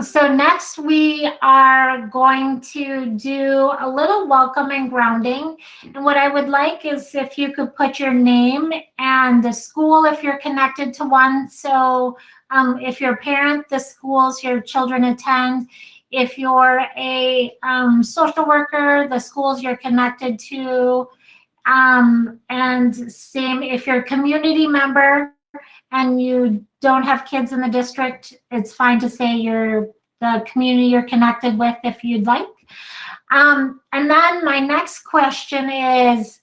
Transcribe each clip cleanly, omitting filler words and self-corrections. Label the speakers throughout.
Speaker 1: So next we are going to do a little welcome and grounding. And what I would like is if you could put your name and the school if you're connected to one. So if you're a parent, the schools your children attend. If you're a social worker, the schools you're connected to. And same if you're a community member and you don't have kids in the district, it's fine to say you're the community you're connected with if you'd like. And then my next question is,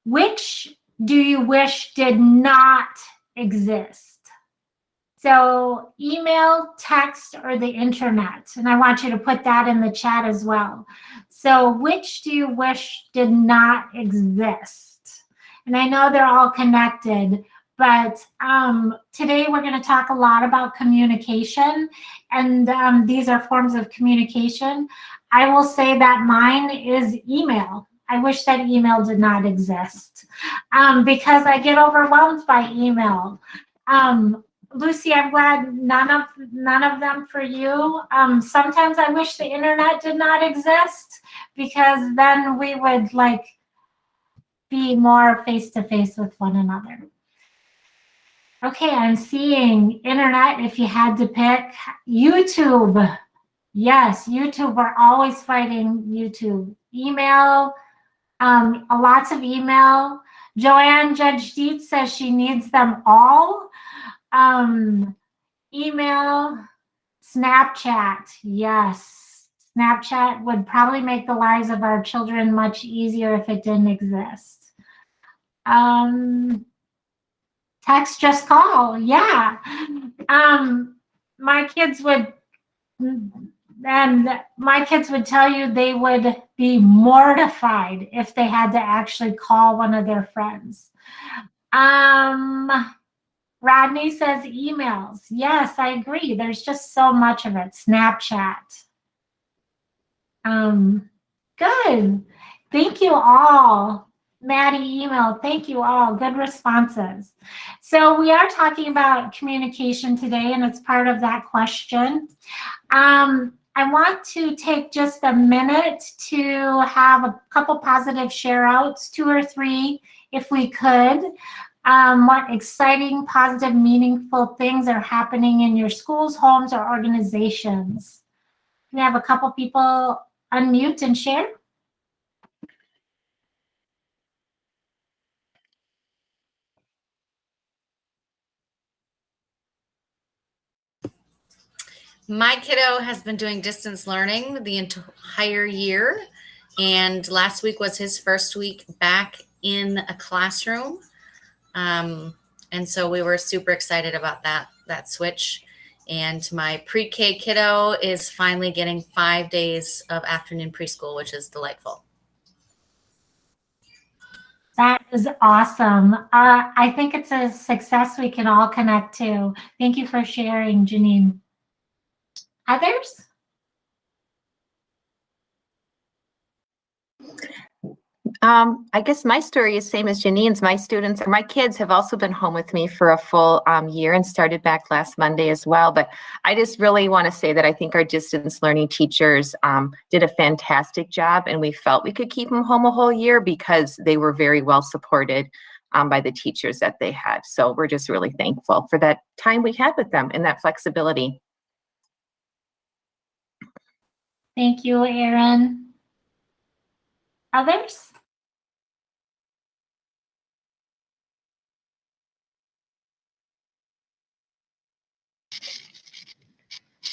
Speaker 1: which do you wish did not exist? So email, text, or the internet. And I want you to put that in the chat as well. So which do you wish did not exist? And I know they're all connected, but today we're going to talk a lot about communication, and these are forms of communication. I will say that mine is email. I wish that email did not exist because I get overwhelmed by email. Lucy, I'm glad none of them for you. Sometimes I wish the internet did not exist because then we would like be more face-to-face with one another. Okay, I'm seeing internet if you had to pick. YouTube. Yes, YouTube. We're always fighting YouTube. Email. Lots of email. Joanne Judge Dietz says she needs them all. Email, Snapchat, yes. Snapchat would probably make the lives of our children much easier if it didn't exist. Text, just call, yeah. My kids would tell you they would be mortified if they had to actually call one of their friends. Rodney says emails. Yes, I agree. There's just so much of it. Snapchat. Good. Thank you all. Maddie, email. Thank you all. Good responses. So we are talking about communication today, and it's part of that question. I want to take just a minute to have a couple positive share outs, 2 or 3 if we could. What exciting, positive, meaningful things are happening in your schools, homes, or organizations. Can we have a couple people unmute and share?
Speaker 2: My kiddo has been doing distance learning the entire year, and last week was his first week back in a classroom. And so we were super excited about that switch. And my pre-K kiddo is finally getting 5 days of afternoon preschool, which is delightful.
Speaker 1: That is awesome. I think it's a success we can all connect to. Thank you for sharing, Janine. Others?
Speaker 3: I guess my story is same as Janine's. My kids have also been home with me for a full year and started back last Monday as well. But I just really want to say that I think our distance learning teachers did a fantastic job, and we felt we could keep them home a whole year because they were very well supported by the teachers that they had. So we're just really thankful for that time we had with them and that flexibility.
Speaker 1: Thank you, Erin. Others?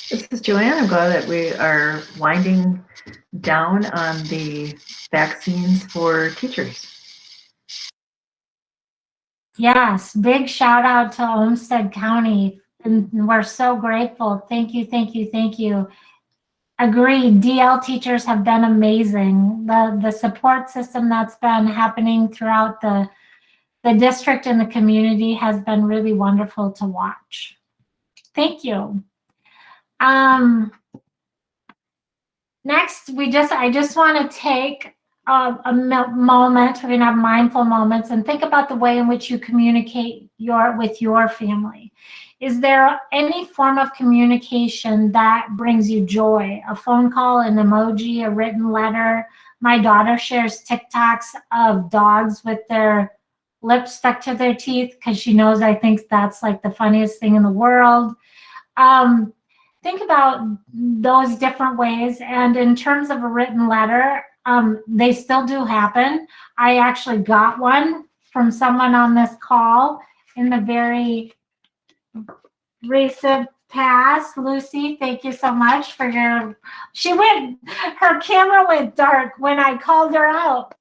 Speaker 4: This is Joanne. I'm glad that we are winding down on the vaccines for teachers.
Speaker 1: Yes, big shout out to Olmsted County. And we're so grateful. Thank you, thank you, thank you. Agreed. DL teachers have been amazing. The support system that's been happening throughout the district and the community has been really wonderful to watch. Thank you. Next, I just want to take moment, we're going to have mindful moments, and think about the way in which you communicate with your family. Is there any form of communication that brings you joy? A phone call, an emoji, a written letter? My daughter shares TikToks of dogs with their lips stuck to their teeth because she knows I think that's like the funniest thing in the world. Think about those different ways. And in terms of a written letter, they still do happen. I actually got one from someone on this call in the very recent past. Lucy, thank you so much for her camera went dark when I called her out.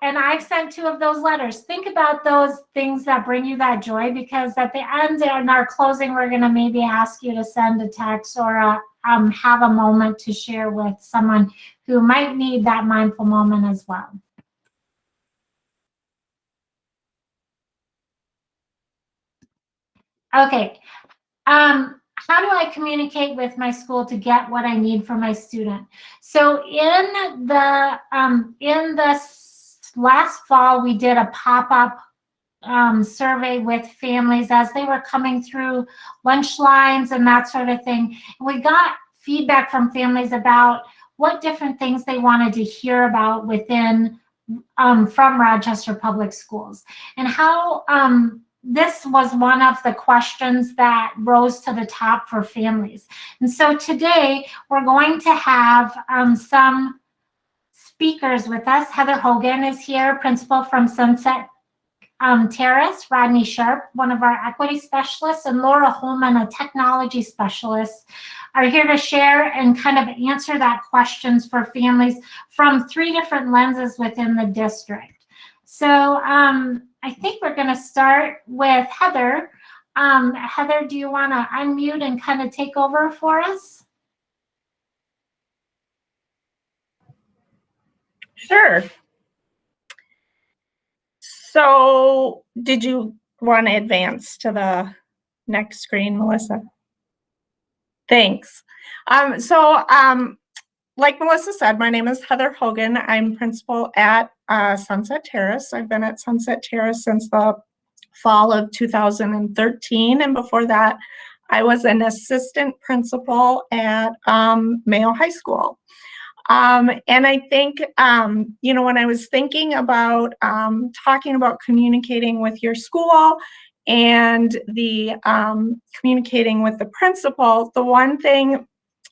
Speaker 1: And I've sent 2 of those letters. Think about those things that bring you that joy, because at the end, in our closing, we're going to maybe ask you to send a text or have a moment to share with someone who might need that mindful moment as well. Okay. How do I communicate with my school to get what I need for my student? So in the last fall, we did a pop-up survey with families as they were coming through lunch lines and that sort of thing. And we got feedback from families about what different things they wanted to hear about within from Rochester Public Schools, and how this was one of the questions that rose to the top for families. And so today we're going to have some speakers with us. Heather Hogan is here, principal from Sunset Terrace. Rodney Sharp, one of our equity specialists, and Laura Holman, a technology specialist, are here to share and kind of answer that questions for families from 3 different lenses within the district. So I think we're going to start with Heather. Heather, do you want to unmute and kind of take over for us?
Speaker 5: Sure. So did you want to advance to the next screen, Melissa? Thanks. Like Melissa said, my name is Heather Hogan. I'm principal at Sunset Terrace. I've been at Sunset Terrace since the fall of 2013. And before that, I was an assistant principal at Mayo High School. And I think, when I was thinking about talking about communicating with your school and the communicating with the principal, the one thing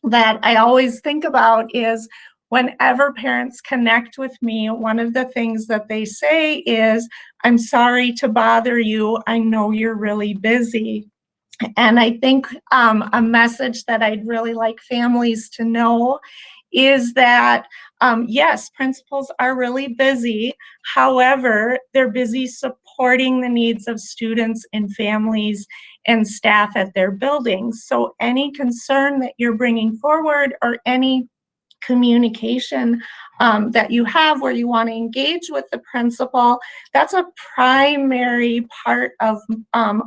Speaker 5: that I always think about is whenever parents connect with me, one of the things that they say is, "I'm sorry to bother you. I know you're really busy." And I think a message that I'd really like families to know is that, yes, principals are really busy. However, they're busy supporting the needs of students and families and staff at their buildings. So any concern that you're bringing forward or any communication that you have where you want to engage with the principal, that's a primary part of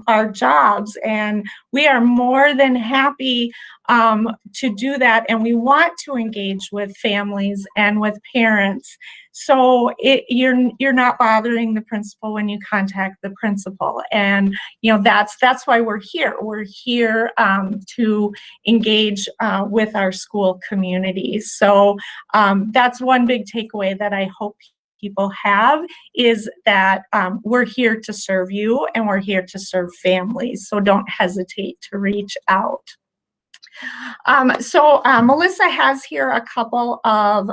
Speaker 5: our jobs, and we are more than happy to do that, and we want to engage with families and with parents. So you're not bothering the principal when you contact the principal, and that's why we're here. We're here to engage with our school community. So that's one big takeaway that I hope people have, is that we're here to serve you and we're here to serve families. So don't hesitate to reach out. Melissa has here a couple of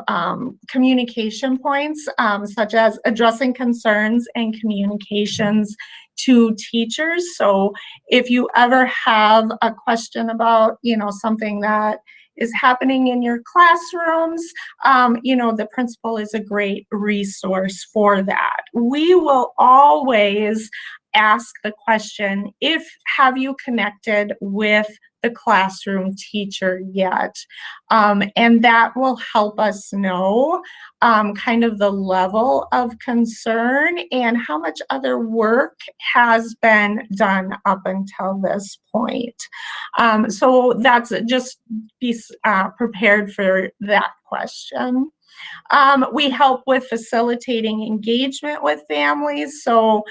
Speaker 5: communication points, such as addressing concerns and communications to teachers. So if you ever have a question about, something that is happening in your classrooms, the principal is a great resource for that. We will always ask the question, have you connected with the classroom teacher yet? And that will help us know kind of the level of concern and how much other work has been done up until this point. So that's just be prepared for that question. We help with facilitating engagement with families. So,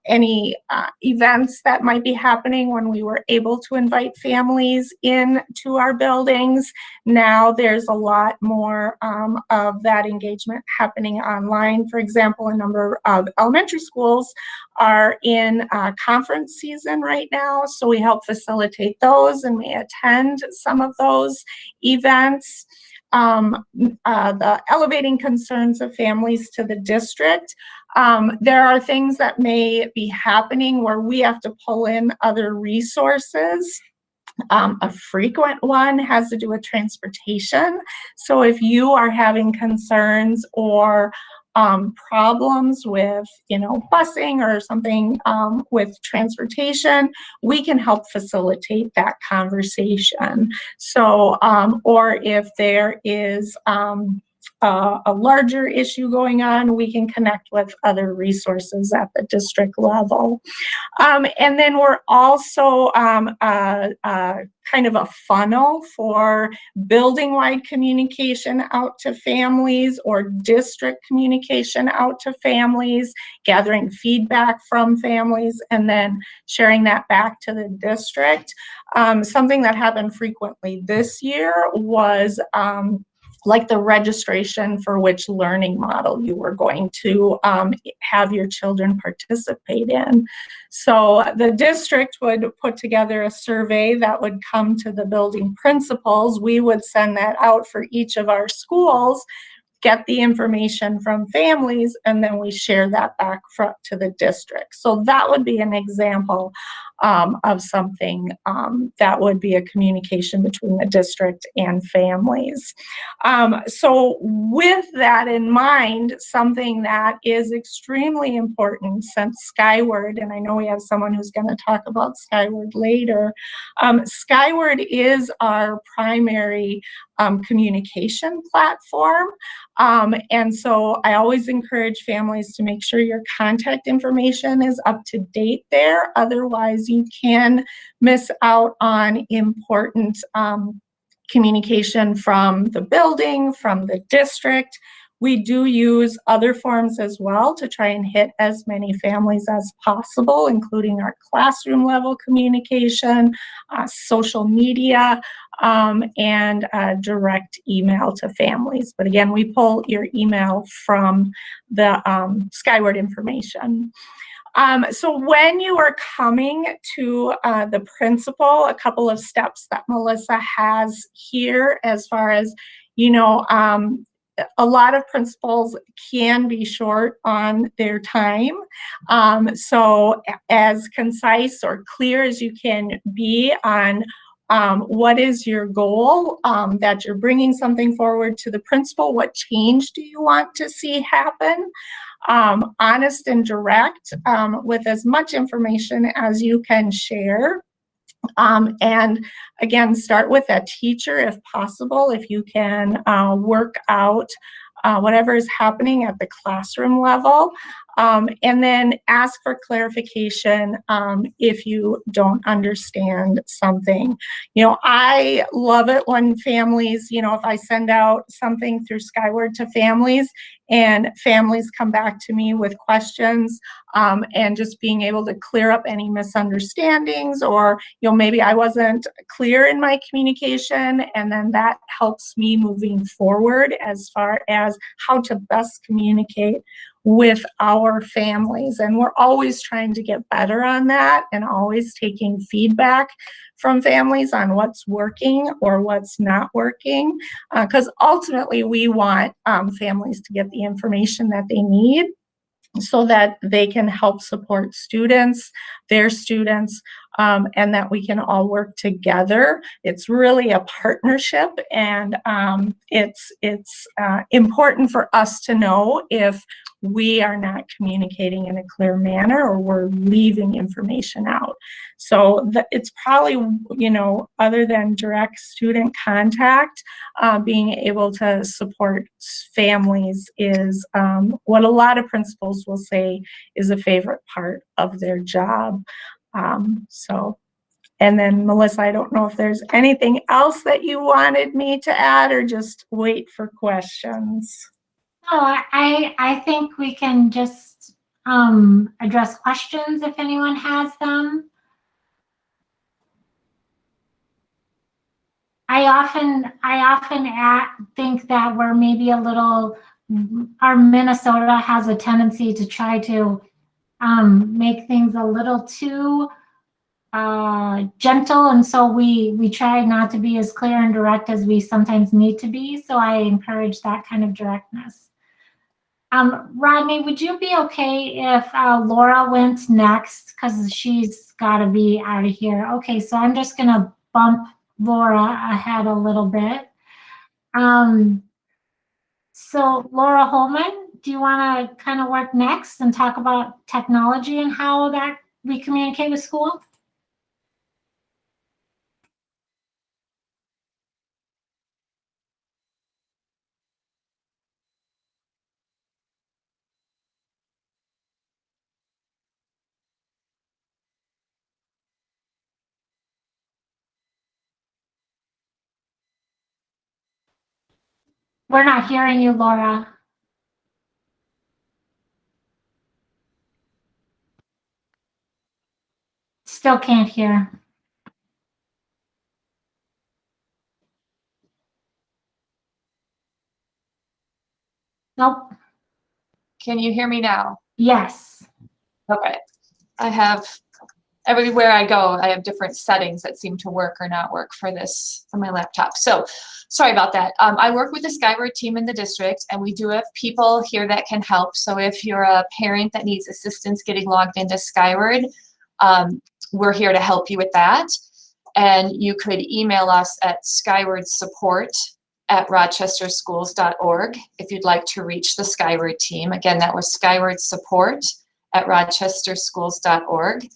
Speaker 5: any events that might be happening when we were able to invite families into our buildings. Now there's a lot more of that engagement happening online. For example, a number of elementary schools are in conference season right now, so we help facilitate those and may attend some of those events. The elevating concerns of families to the district. There are things that may be happening where we have to pull in other resources. A frequent one has to do with transportation. So if you are having concerns or problems with, busing or something with transportation, we can help facilitate that conversation. So, or if there is a larger issue going on, we can connect with other resources at the district level. And then we're also kind of a funnel for building-wide communication out to families or district communication out to families, gathering feedback from families, and then sharing that back to the district. Something that happened frequently this year was like the registration for which learning model you were going to have your children participate in. So the district would put together a survey that would come to the building principals. We would send that out for each of our schools, get the information from families, and then we share that back to the district. So that would be an example of something that would be a communication between the district and families. So with that in mind, something that is extremely important since Skyward, and I know we have someone who's going to talk about Skyward later, Skyward is our primary communication platform. And so I always encourage families to make sure your contact information is up to date there. Otherwise, you can miss out on important communication from the building, from the district. We do use other forms as well to try and hit as many families as possible, including our classroom level communication, social media, and direct email to families. But again, we pull your email from the Skyward information. So when you are coming to the principal, a couple of steps that Melissa has here as far as, a lot of principals can be short on their time. So as concise or clear as you can be on what is your goal, that you're bringing something forward to the principal, what change do you want to see happen? Honest and direct with as much information as you can share. And again, start with a teacher if possible, if you can work out whatever is happening at the classroom level. And then ask for clarification if you don't understand something. I love it when families, if I send out something through Skyward to families and families come back to me with questions and just being able to clear up any misunderstandings, or, maybe I wasn't clear in my communication, and then that helps me moving forward as far as how to best communicate with our families. And we're always trying to get better on that and always taking feedback from families on what's working or what's not working, because ultimately we want families to get the information that they need so that they can help support students, their students, and that we can all work together. It's really a partnership, and it's important for us to know if we are not communicating in a clear manner or we're leaving information out. So it's probably, other than direct student contact, being able to support families is what a lot of principals will say is a favorite part of their job. So And then Melissa, I don't know if there's anything else that you wanted me to add or just wait for questions.
Speaker 1: No, I think we can just address questions if anyone has them. I often think that we're maybe a little, our Minnesota has a tendency to try to make things a little too gentle, and so we try not to be as clear and direct as we sometimes need to be. So I encourage that kind of directness. Rodney, would you be okay if Laura went next, because she's got to be out of here? Okay, so I'm just gonna bump Laura ahead a little bit. So Laura Holman, do you want to kind of work next and talk about technology and how that we communicate with school? We're not hearing you, Laura. Still can't hear. Nope.
Speaker 6: Can you hear me now?
Speaker 1: Yes.
Speaker 6: Okay. I have, everywhere I go, I have different settings that seem to work or not work for this, for my laptop. So sorry about that. I work with the Skyward team in the district, and we do have people here that can help. So if you're a parent that needs assistance getting logged into Skyward, we're here to help you with that. And you could email us at skywardsupport@rochesterschools.org if you'd like to reach the Skyward team. Again, that was skywardsupport@rochesterschools.org.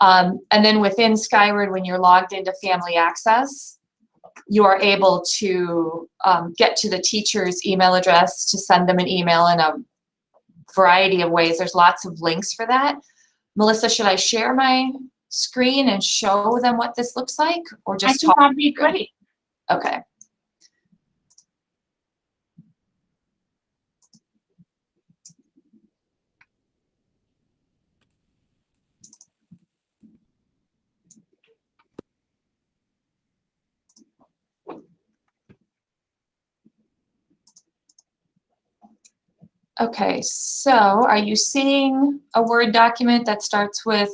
Speaker 6: And then within Skyward, when you're logged into Family Access, you are able to get to the teacher's email address to send them an email in a variety of ways. There's lots of links for that. Melissa, should I share my screen and show them what this looks like, or just
Speaker 1: I think that'd be great.
Speaker 6: Okay. Okay, so are you seeing a Word document that starts with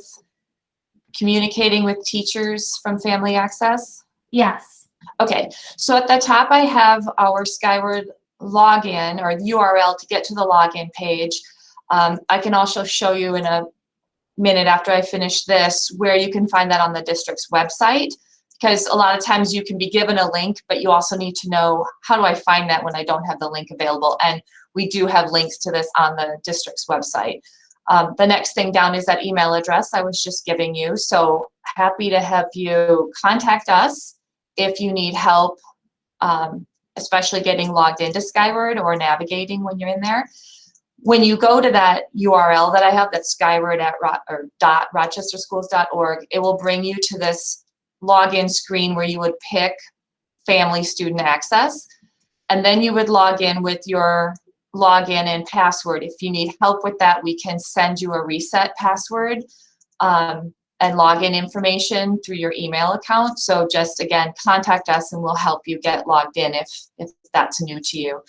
Speaker 6: communicating with teachers from Family Access?
Speaker 1: Yes.
Speaker 6: Okay, so at the top I have our Skyward login, or URL to get to the login page. I can also show you in a minute after I finish this where you can find that on the district's website, because a lot of times you can be given a link, but you also need to know, how do I find that when I don't have the link available? And we do have links to this on the district's website. The next thing down is that email address I was just giving you. So happy to have you contact us if you need help, especially getting logged into Skyward or navigating when you're in there. When you go to that URL that I have, that's skyward.rochesterschools.org, it will bring you to this login screen where you would pick Family Student Access, and then you would log in with your login and password. If you need help with that, we can send you a reset password and login information through your email account. So just, again, contact us and we'll help you get logged in if that's new to you.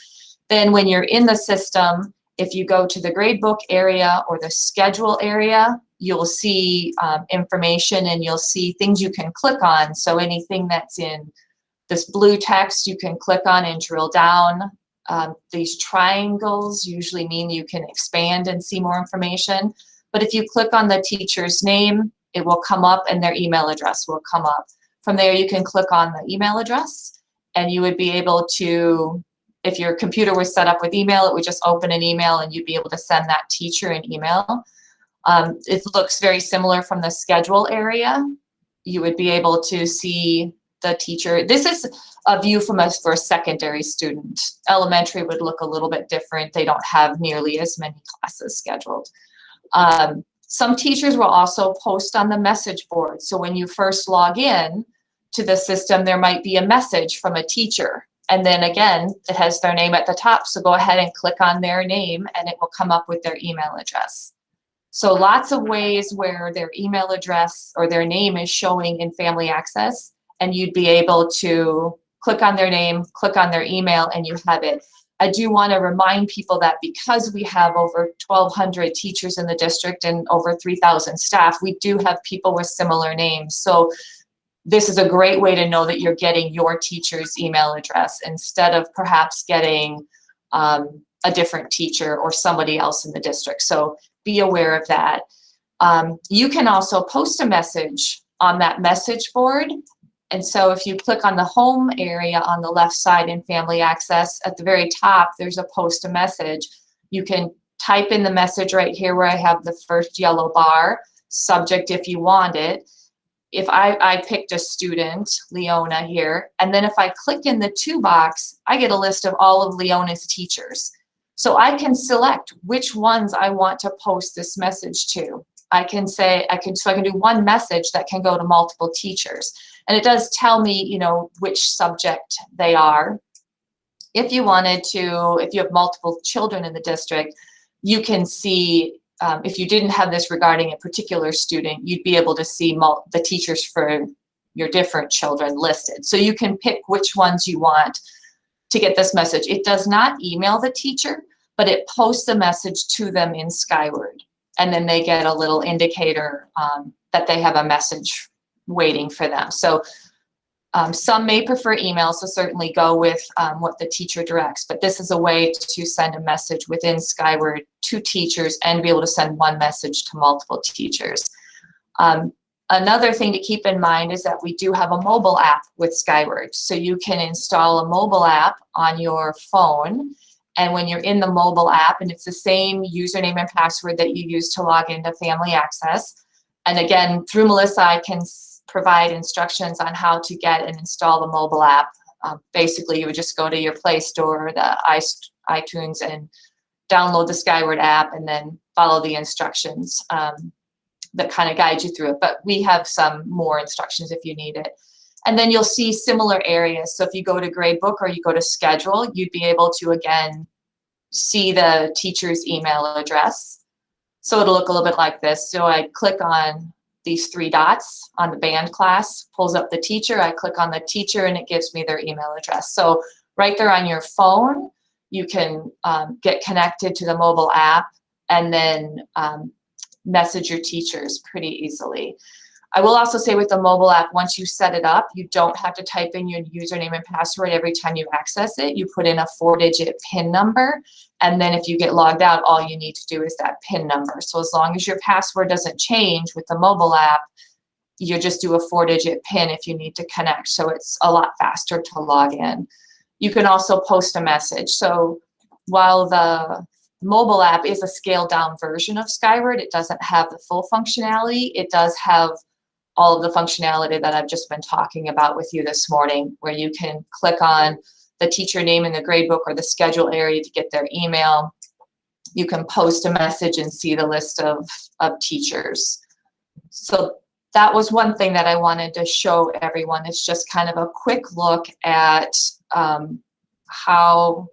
Speaker 6: Then when you're in the system, if you go to the gradebook area or the schedule area, you'll see information, and you'll see things you can click on. So anything that's in this blue text, you can click on and drill down. These triangles usually mean you can expand and see more information. But if you click on the teacher's name, it will come up, and their email address will come up. From there, you can click on the email address, and you would be able to, if your computer was set up with email, it would just open an email and you'd be able to send that teacher an email. It looks very similar from the schedule area. You would be able to see the teacher. This is a view from us for a secondary student. Elementary would look a little bit different. They don't have nearly as many classes scheduled. Some teachers will also post on the message board. So when you first log in to the system, there might be a message from a teacher. And then again, it has their name at the top. So go ahead and click on their name and it will come up with their email address. So lots of ways where their email address or their name is showing in Family Access, and you'd be able to click on their name, click on their email, and you have it. I do want to remind people that because we have over 1,200 teachers in the district and over 3,000 staff, we do have people with similar names. So this is a great way to know that you're getting your teacher's email address instead of perhaps getting a different teacher or somebody else in the district. So be aware of that. You can also post a message on that message board. And so if you click on the home area on the left side in Family Access, at the very top, there's a post a message. You can type in the message right here where I have the first yellow bar, subject if you want it. If I picked a student, Leona here, and then if I click in the to box, I get a list of all of Leona's teachers. So I can select which ones I want to post this message to. I can do one message that can go to multiple teachers. And it does tell me, you know, which subject they are. If you wanted to, if you have multiple children in the district, you can see, if you didn't have this regarding a particular student, you'd be able to see the teachers for your different children listed. So you can pick which ones you want to get this message. It does not email the teacher, but it posts a message to them in Skyward. And then they get a little indicator that they have a message waiting for them. So some may prefer email, so certainly go with what the teacher directs. But this is a way to send a message within Skyward to teachers and be able to send one message to multiple teachers. Another thing to keep in mind is that we do have a mobile app with Skyward. So you can install a mobile app on your phone. And when you're in the mobile app, and it's the same username and password that you use to log into Family Access. And again, through Melissa, I can provide instructions on how to get and install the mobile app. Basically, you would just go to your Play Store or the iTunes and download the Skyward app and then follow the instructions that kind of guide you through it. But we have some more instructions if you need it. And then you'll see similar areas. So if you go to Gradebook or you go to Schedule, you'd be able to, again, see the teacher's email address. So it'll look a little bit like this. So I click on these three dots on the band class, pulls up the teacher. I click on the teacher and it gives me their email address. So right there on your phone, you can get connected to the mobile app and then message your teachers pretty easily. I will also say with the mobile app, once you set it up, you don't have to type in your username and password every time you access it. You put in a 4-digit PIN number, and then if you get logged out, all you need to do is that PIN number. So as long as your password doesn't change with the mobile app, you just do a 4-digit PIN if you need to connect. So it's a lot faster to log in. You can also post a message. So while the mobile app is a scaled down version of Skyward, it doesn't have the full functionality. It does have all of the functionality that I've just been talking about with you this morning, where you can click on the teacher name in the gradebook or the schedule area to get their email. You can post a message and see the list of teachers. So that was one thing that I wanted to show everyone. It's just kind of a quick look at how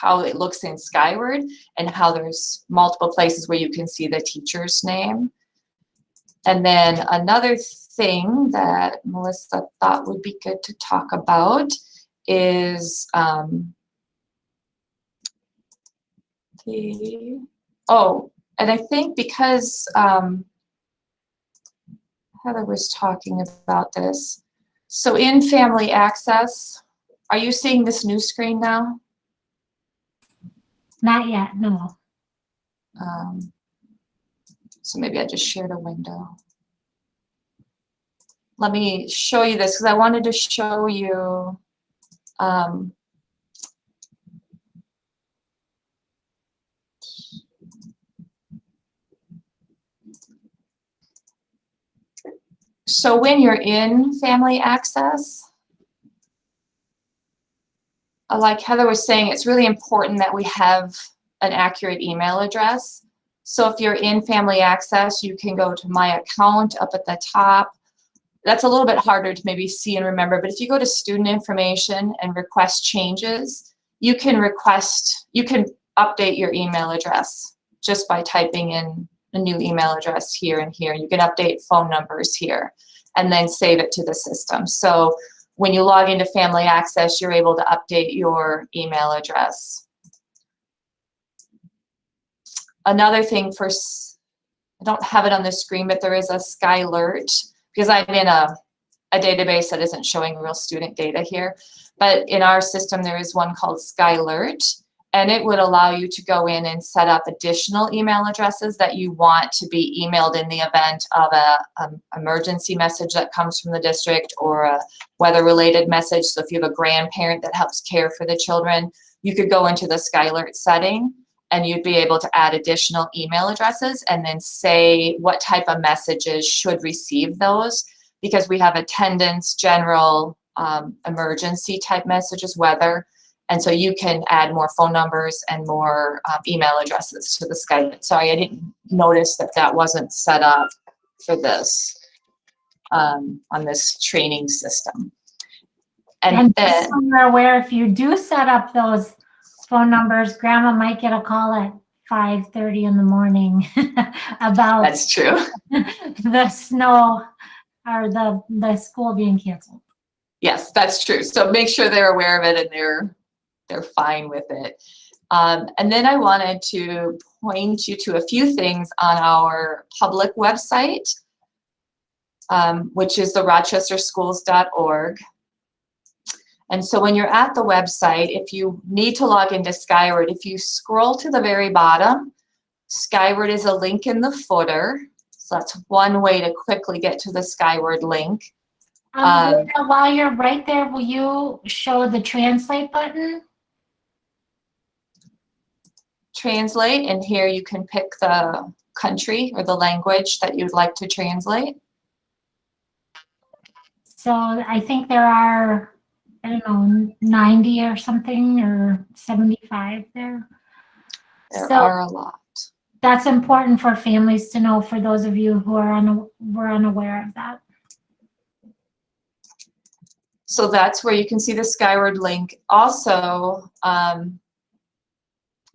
Speaker 6: it looks in Skyward and how there's multiple places where you can see the teacher's name. And then another thing that Melissa thought would be good to talk about is and I think because Heather was talking about this. So in Family Access, are you seeing this new screen now?
Speaker 1: Not yet, no.
Speaker 6: So maybe I just shared a window. Let me show you this because I wanted to show you so when you're in Family Access, like Heather was saying, it's really important that we have an accurate email address. So if you're in Family Access, you can go to My Account up at the top. That's a little bit harder to maybe see and remember, but if you go to Student Information and Request Changes, you can update your email address just by typing in a new email address here and here. You can update phone numbers here and then save it to the system. So when you log into Family Access, you're able to update your email address. Another thing I don't have it on the screen, but there is a Skylert, because I'm in a database that isn't showing real student data here. But in our system, there is one called Skylert, and it would allow you to go in and set up additional email addresses that you want to be emailed in the event of an emergency message that comes from the district or a weather-related message. So if you have a grandparent that helps care for the children, you could go into the Skylert setting and you'd be able to add additional email addresses and then say what type of messages should receive those, because we have attendance, general, emergency type messages, weather. And so you can add more phone numbers and more email addresses to the Skylert. Sorry, I didn't notice that wasn't set up for this on this training system.
Speaker 1: And just so you're aware, if you do set up those phone numbers, Grandma might get a call at 5:30 in the morning about
Speaker 6: That's true.
Speaker 1: the snow or the school being canceled.
Speaker 6: Yes, that's true. So make sure they're aware of it and they're fine with it. And then I wanted to point you to a few things on our public website, which is the rochesterschools.org. And so when you're at the website, if you need to log into Skyward, if you scroll to the very bottom, Skyward is a link in the footer. So that's one way to quickly get to the Skyward link.
Speaker 1: While you're right there, will you show the translate button?
Speaker 6: Translate, and here you can pick the country or the language that you'd like to translate.
Speaker 1: So I think there are, I don't know, 90 or something, or 75 there.
Speaker 6: There
Speaker 1: So
Speaker 6: are a lot.
Speaker 1: that's important for families to know, for those of you who are were unaware of that.
Speaker 6: So that's where you can see the Skyward link. Also, I'm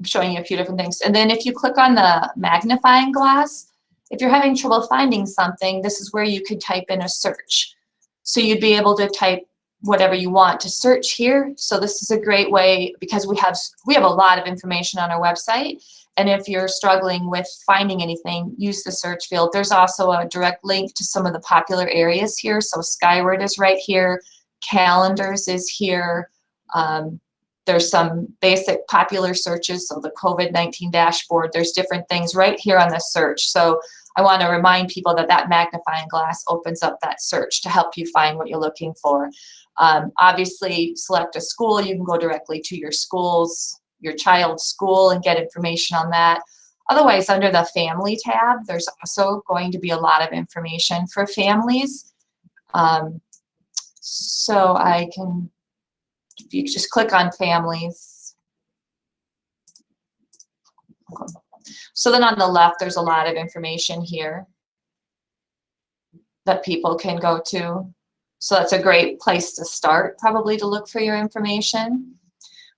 Speaker 6: showing you a few different things. And then if you click on the magnifying glass, if you're having trouble finding something, this is where you could type in a search. So you'd be able to type whatever you want to search here. So this is a great way, because we have a lot of information on our website. And if you're struggling with finding anything, use the search field. There's also a direct link to some of the popular areas here. So Skyward is right here. Calendars is here. There's some basic popular searches. So the COVID-19 dashboard, there's different things right here on the search. So I want to remind people that that magnifying glass opens up that search to help you find what you're looking for. Obviously, select a school. You can go directly to your child's school and get information on that. Otherwise, under the family tab, there's also going to be a lot of information for families. So if you just click on families. So then on the left, there's a lot of information here that people can go to. So that's a great place to start, probably, to look for your information.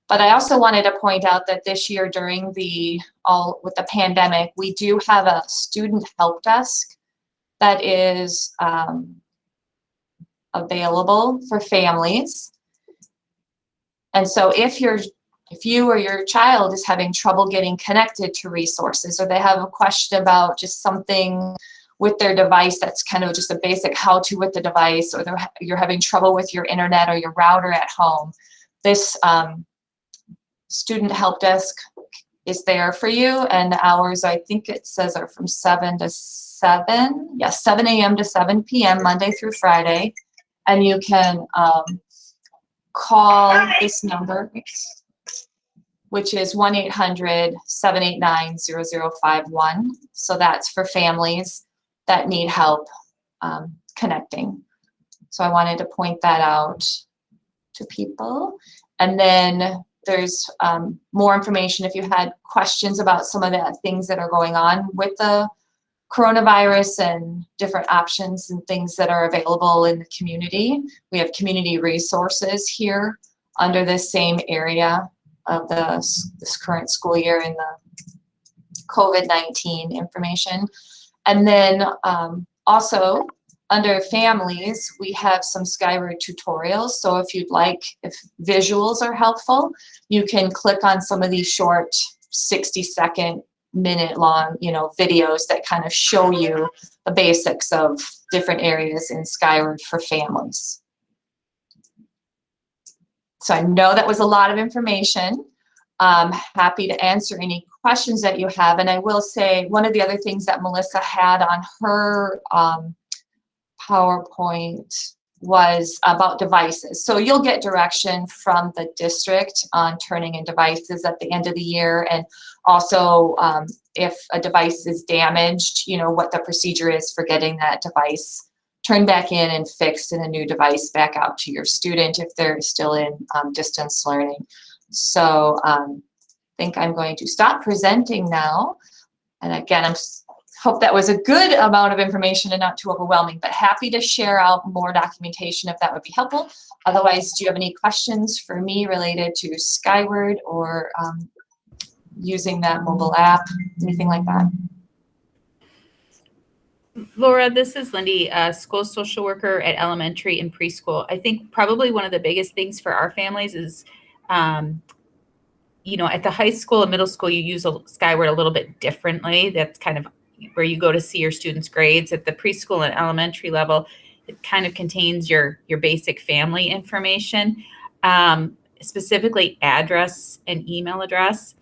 Speaker 6: But I also wanted to point out that this year, during with the pandemic, we do have a student help desk that is available for families. And so if you or your child is having trouble getting connected to resources, or they have a question about just something with their device that's kind of just a basic how-to with the device, or you're having trouble with your internet or your router at home, this student help desk is there for you. And the hours, I think it says, are from 7 to 7. Yes, 7 a.m. to 7 p.m. Monday through Friday. And you can call this number, which is 1-800-789-0051. So that's for families that need help connecting. So I wanted to point that out to people. And then there's more information if you had questions about some of the things that are going on with the coronavirus and different options and things that are available in the community. We have community resources here under this same area of this current school year in the COVID-19 information. And then also under families, we have some Skyward tutorials. So if you'd like, if visuals are helpful, you can click on some of these short 60-second, minute-long, videos that kind of show you the basics of different areas in Skyward for families. So I know that was a lot of information. I'm happy to answer any questions that you have. And I will say one of the other things that Melissa had on her PowerPoint was about devices. So you'll get direction from the district on turning in devices at the end of the year, and also if a device is damaged, what the procedure is for getting that device turned back in and fixed and a new device back out to your student if they're still in distance learning. So I think I'm going to stop presenting now. And again, hope that was a good amount of information and not too overwhelming, but happy to share out more documentation if that would be helpful. Otherwise, do you have any questions for me related to Skyward or using that mobile app, anything like that?
Speaker 7: Laura, this is Lindy, school social worker at elementary and preschool. I think probably one of the biggest things for our families is, at the high school and middle school, you use Skyward a little bit differently. That's kind of where you go to see your students' grades. At the preschool and elementary level, it kind of contains your basic family information, specifically address and email address.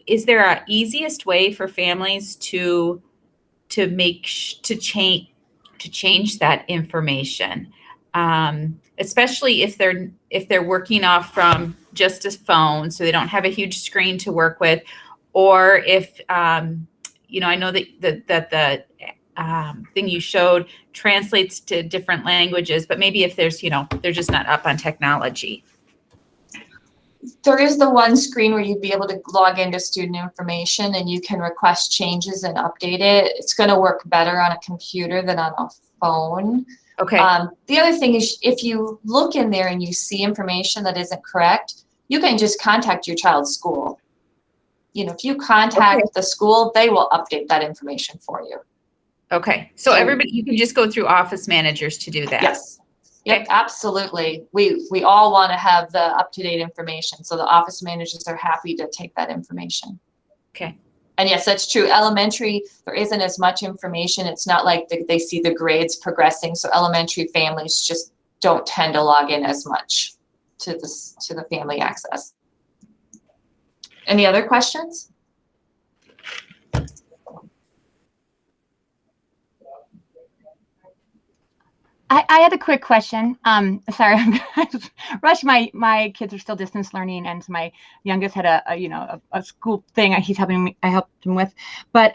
Speaker 7: Is there an easiest way for families to change that information, especially if they're working off from just a phone, so they don't have a huge screen to work with, or if I know that the thing you showed translates to different languages, but maybe if there's they're just not up on technology.
Speaker 6: There is the one screen where you'd be able to log into student information and you can request changes and update it. It's going to work better on a computer than on a phone.
Speaker 7: Okay.
Speaker 6: The other thing is if you look in there and you see information that isn't correct, you can just contact your child's school. If you contact the school, they will update that information for you.
Speaker 7: Okay. So everybody, you can just go through office managers to do that.
Speaker 6: Yes. Yep, absolutely. We all want to have the up-to-date information. So the office managers are happy to take that information.
Speaker 7: Okay.
Speaker 6: And yes, that's true. Elementary, there isn't as much information. It's not like they see the grades progressing. So elementary families just don't tend to log in as much to the family access. Any other questions?
Speaker 8: I had a quick question. Sorry, I rushed. My kids are still distance learning, and my youngest had a school thing I helped him with. But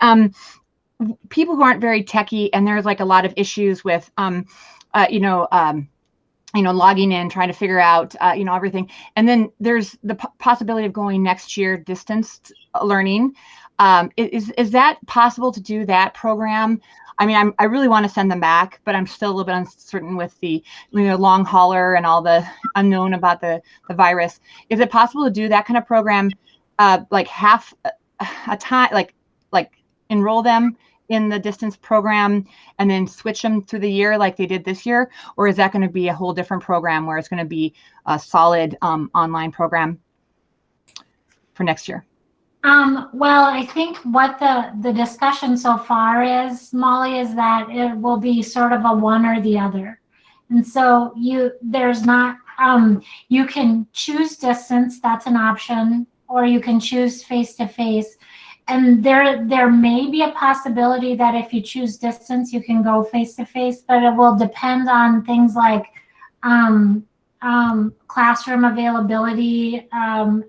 Speaker 8: people who aren't very techie, and there's like a lot of issues with logging in, trying to figure out everything. And then there's the possibility of going next year distance learning. Is that possible to do that program? I mean, I really want to send them back, but I'm still a little bit uncertain with the long hauler and all the unknown about the virus. Is it possible to do that kind of program, like half a time, like enroll them in the distance program and then switch them through the year like they did this year? Or is that going to be a whole different program where it's going to be a solid online program for next year?
Speaker 1: Well, I think what the discussion so far is, Molly, is that it will be sort of a one or the other. And so there's not, you can choose distance, that's an option, or you can choose face-to-face. And there may be a possibility that if you choose distance, you can go face-to-face, but it will depend on things like classroom availability,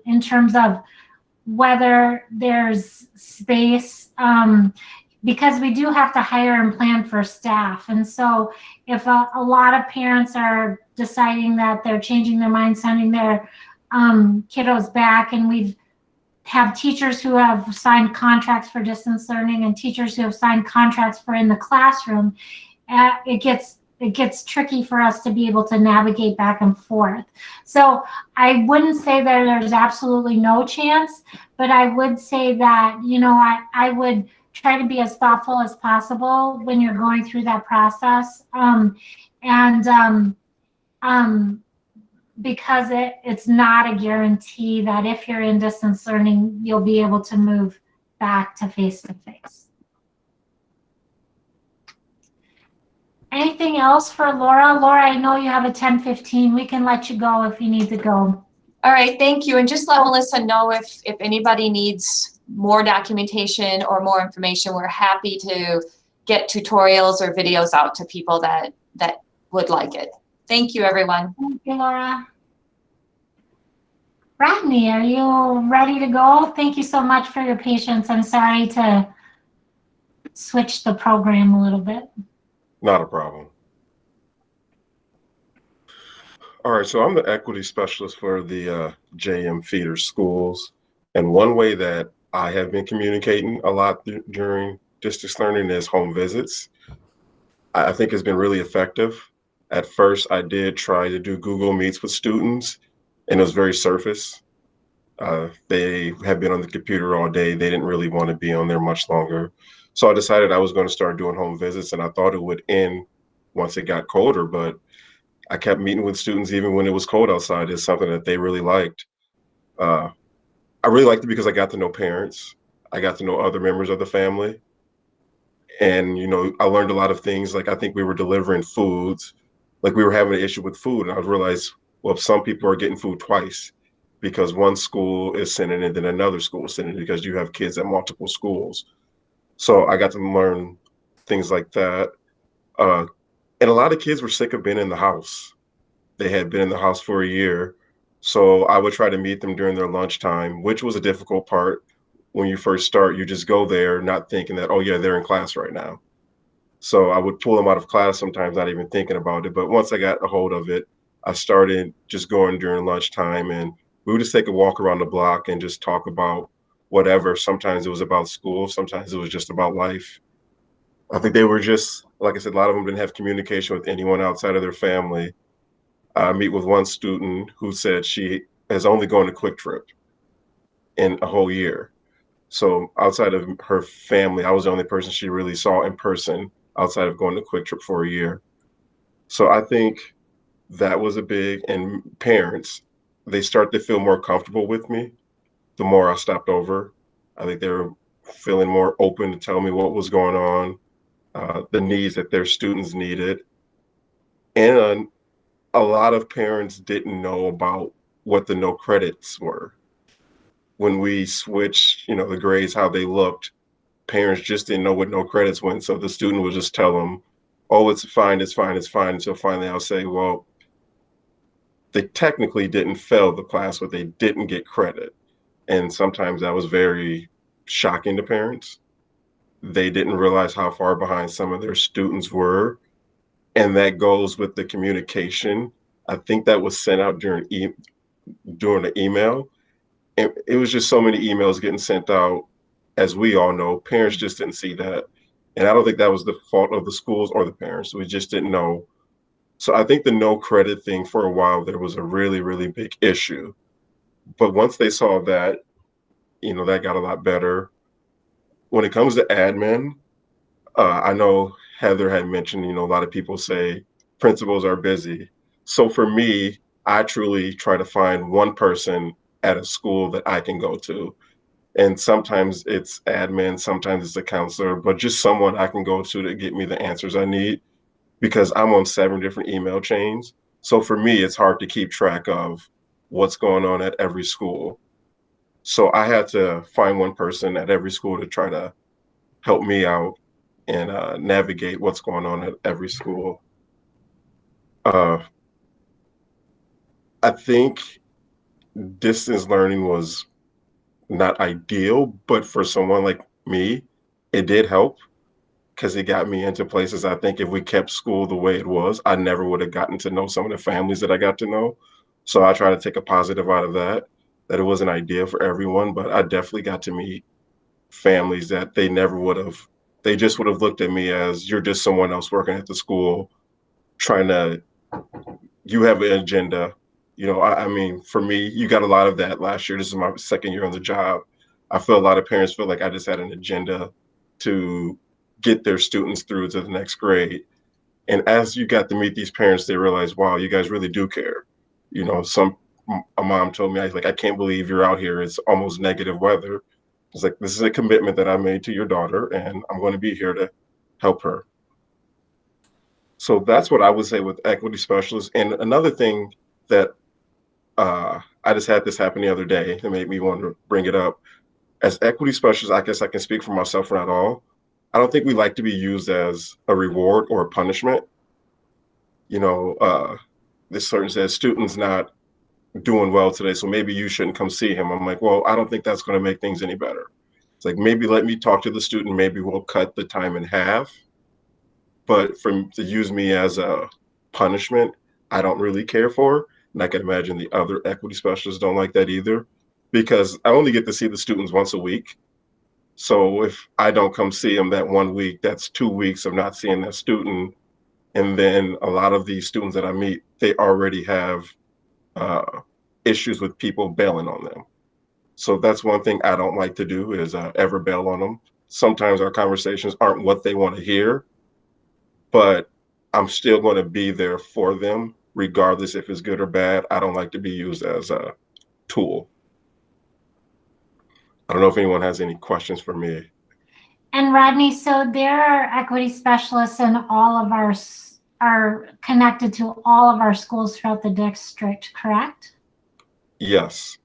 Speaker 1: in terms of whether there's space, because we do have to hire and plan for staff. And so if a lot of parents are deciding that they're changing their mind, sending their kiddos back, and we've have teachers who have signed contracts for distance learning and teachers who have signed contracts for in the classroom. It gets tricky for us to be able to navigate back and forth. So I wouldn't say that there's absolutely no chance, but I would say that, I would try to be as thoughtful as possible when you're going through that process. Because it's not a guarantee that if you're in distance learning, you'll be able to move back to face-to-face. Anything else for Laura? Laura, I know you have a 10:15. We can let you go if you need to go.
Speaker 6: All right, thank you. And just let Melissa know if anybody needs more documentation or more information, we're happy to get tutorials or videos out to people that would like it. Thank you, everyone.
Speaker 1: Thank you, Laura. Rodney, are you ready to go? Thank you so much for your patience. I'm sorry to switch the program a little bit.
Speaker 9: Not a problem. All right, so I'm the equity specialist for the JM feeder schools. And one way that I have been communicating a lot during distance learning is home visits. I think it's been really effective. At first, I did try to do Google Meets with students, and it was very surface. They had been on the computer all day. They didn't really want to be on there much longer. So I decided I was going to start doing home visits, and I thought it would end once it got colder, but I kept meeting with students even when it was cold outside. It's something that they really liked. I really liked it because I got to know parents. I got to know other members of the family. And, I learned a lot of things. Like, I think we were delivering foods. Like, we were having an issue with food, and I realized, well, some people are getting food twice because one school is sending it and then another school is sending it because you have kids at multiple schools. So I got to learn things like that. And a lot of kids were sick of being in the house. They had been in the house for a year. So I would try to meet them during their lunchtime, which was a difficult part. When you first start, you just go there not thinking that, oh yeah, they're in class right now. So I would pull them out of class sometimes, not even thinking about it. But once I got a hold of it, I started just going during lunchtime, and we would just take a walk around the block and just talk about whatever. Sometimes it was about school. Sometimes it was just about life. I think they were just, like I said, a lot of them didn't have communication with anyone outside of their family. I meet with one student who said she has only gone to Quick Trip in a whole year. So outside of her family, I was the only person she really saw in person outside of going to Quick Trip for a year. So I think that was a big, and parents, they start to feel more comfortable with me the more I stopped over. I think they were feeling more open to tell me what was going on, the needs that their students needed. And a lot of parents didn't know about what the no credits were. When we switched, the grades, how they looked, parents just didn't know what no credits went. So the student would just tell them, oh, it's fine, it's fine, it's fine. Until finally I'll say, well, they technically didn't fail the class, but they didn't get credit. And sometimes that was very shocking to parents. They didn't realize how far behind some of their students were. And that goes with the communication. I think that was sent out during the email. And it was just so many emails getting sent out. As we all know, parents just didn't see that. And I don't think that was the fault of the schools or the parents. We just didn't know. So I think the no credit thing for a while, there was a really, really big issue. But once they saw that, that got a lot better. When it comes to admin, I know Heather had mentioned, a lot of people say principals are busy. So for me, I truly try to find one person at a school that I can go to. And sometimes it's admin, sometimes it's a counselor, but just someone I can go to get me the answers I need, because I'm on 7 different email chains. So for me, it's hard to keep track of what's going on at every school. So I had to find one person at every school to try to help me out and navigate what's going on at every school. I think distance learning was not ideal, but for someone like me, it did help because it got me into places. I think if we kept school the way it was, I never would have gotten to know some of the families that I got to know, So I try to take a positive out of that, that it wasn't ideal for everyone, but I definitely got to meet families that they never would have, they just would have looked at me as you're just someone else working at the school trying to, you have an agenda. I mean, for me, you got a lot of that last year. This is my second year on the job. I feel a lot of parents feel like I just had an agenda to get their students through to the next grade. And as you got to meet these parents, they realize, wow, you guys really do care. A mom told me, I can't believe you're out here. It's almost negative weather. It's like, this is a commitment that I made to your daughter, and I'm going to be here to help her. So that's what I would say with equity specialists. And another thing that I just had this happen the other day that made me want to bring it up. As equity specialists, I guess I can speak for myself, not all. I don't think we like to be used as a reward or a punishment. This certain says student's not doing well today, so maybe you shouldn't come see him. I'm like, well, I don't think that's going to make things any better. It's like, maybe let me talk to the student. Maybe we'll cut the time in half. But to use me as a punishment, I don't really care for. And I can imagine the other equity specialists don't like that either, because I only get to see the students once a week. So if I don't come see them that 1 week, that's 2 weeks of not seeing that student. And then a lot of these students that I meet, they already have issues with people bailing on them. So that's one thing I don't like to do, is ever bail on them. Sometimes our conversations aren't what they want to hear, but I'm still going to be there for them, regardless if it's good or bad. I don't like to be used as a tool. I don't know if anyone has any questions for me.
Speaker 1: And Rodney, so there are equity specialists in all of are connected to all of our schools throughout the district, correct?
Speaker 9: Yes.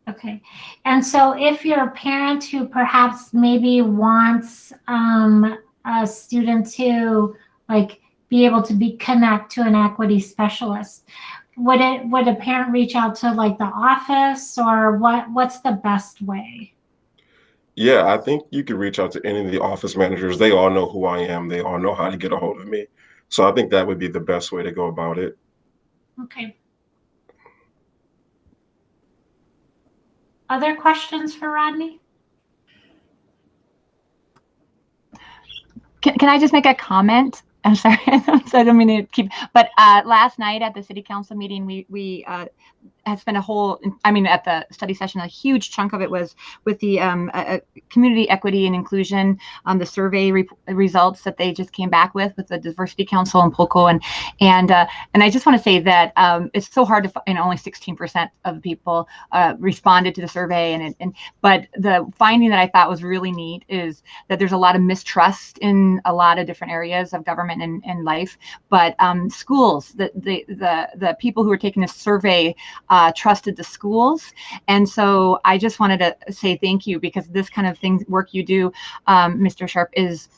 Speaker 1: Okay. And so if you're a parent who perhaps maybe wants a student to be able to connect to an equity specialist, would a parent reach out to the office, or what's the best way?
Speaker 9: Yeah, I think you could reach out to any of the office managers. They all know who I am. They all know how to get a hold of me. So I think that would be the best way to go about it.
Speaker 1: Okay. Other questions for Rodney?
Speaker 8: Can I just make a comment? I'm sorry, so I don't mean to keep, but last night at the city council meeting, we had spent at the study session, a huge chunk of it was with the community equity and inclusion, the survey results that they just came back with the diversity council in Polko, and I just want to say that it's so hard to find. Only 16% of the people responded to the survey, but the finding that I thought was really neat is that there's a lot of mistrust in a lot of different areas of government and life, but schools, the people who were taking this survey trusted the schools. And so I just wanted to say thank you, because this kind of work you do, Mr. Sharp, is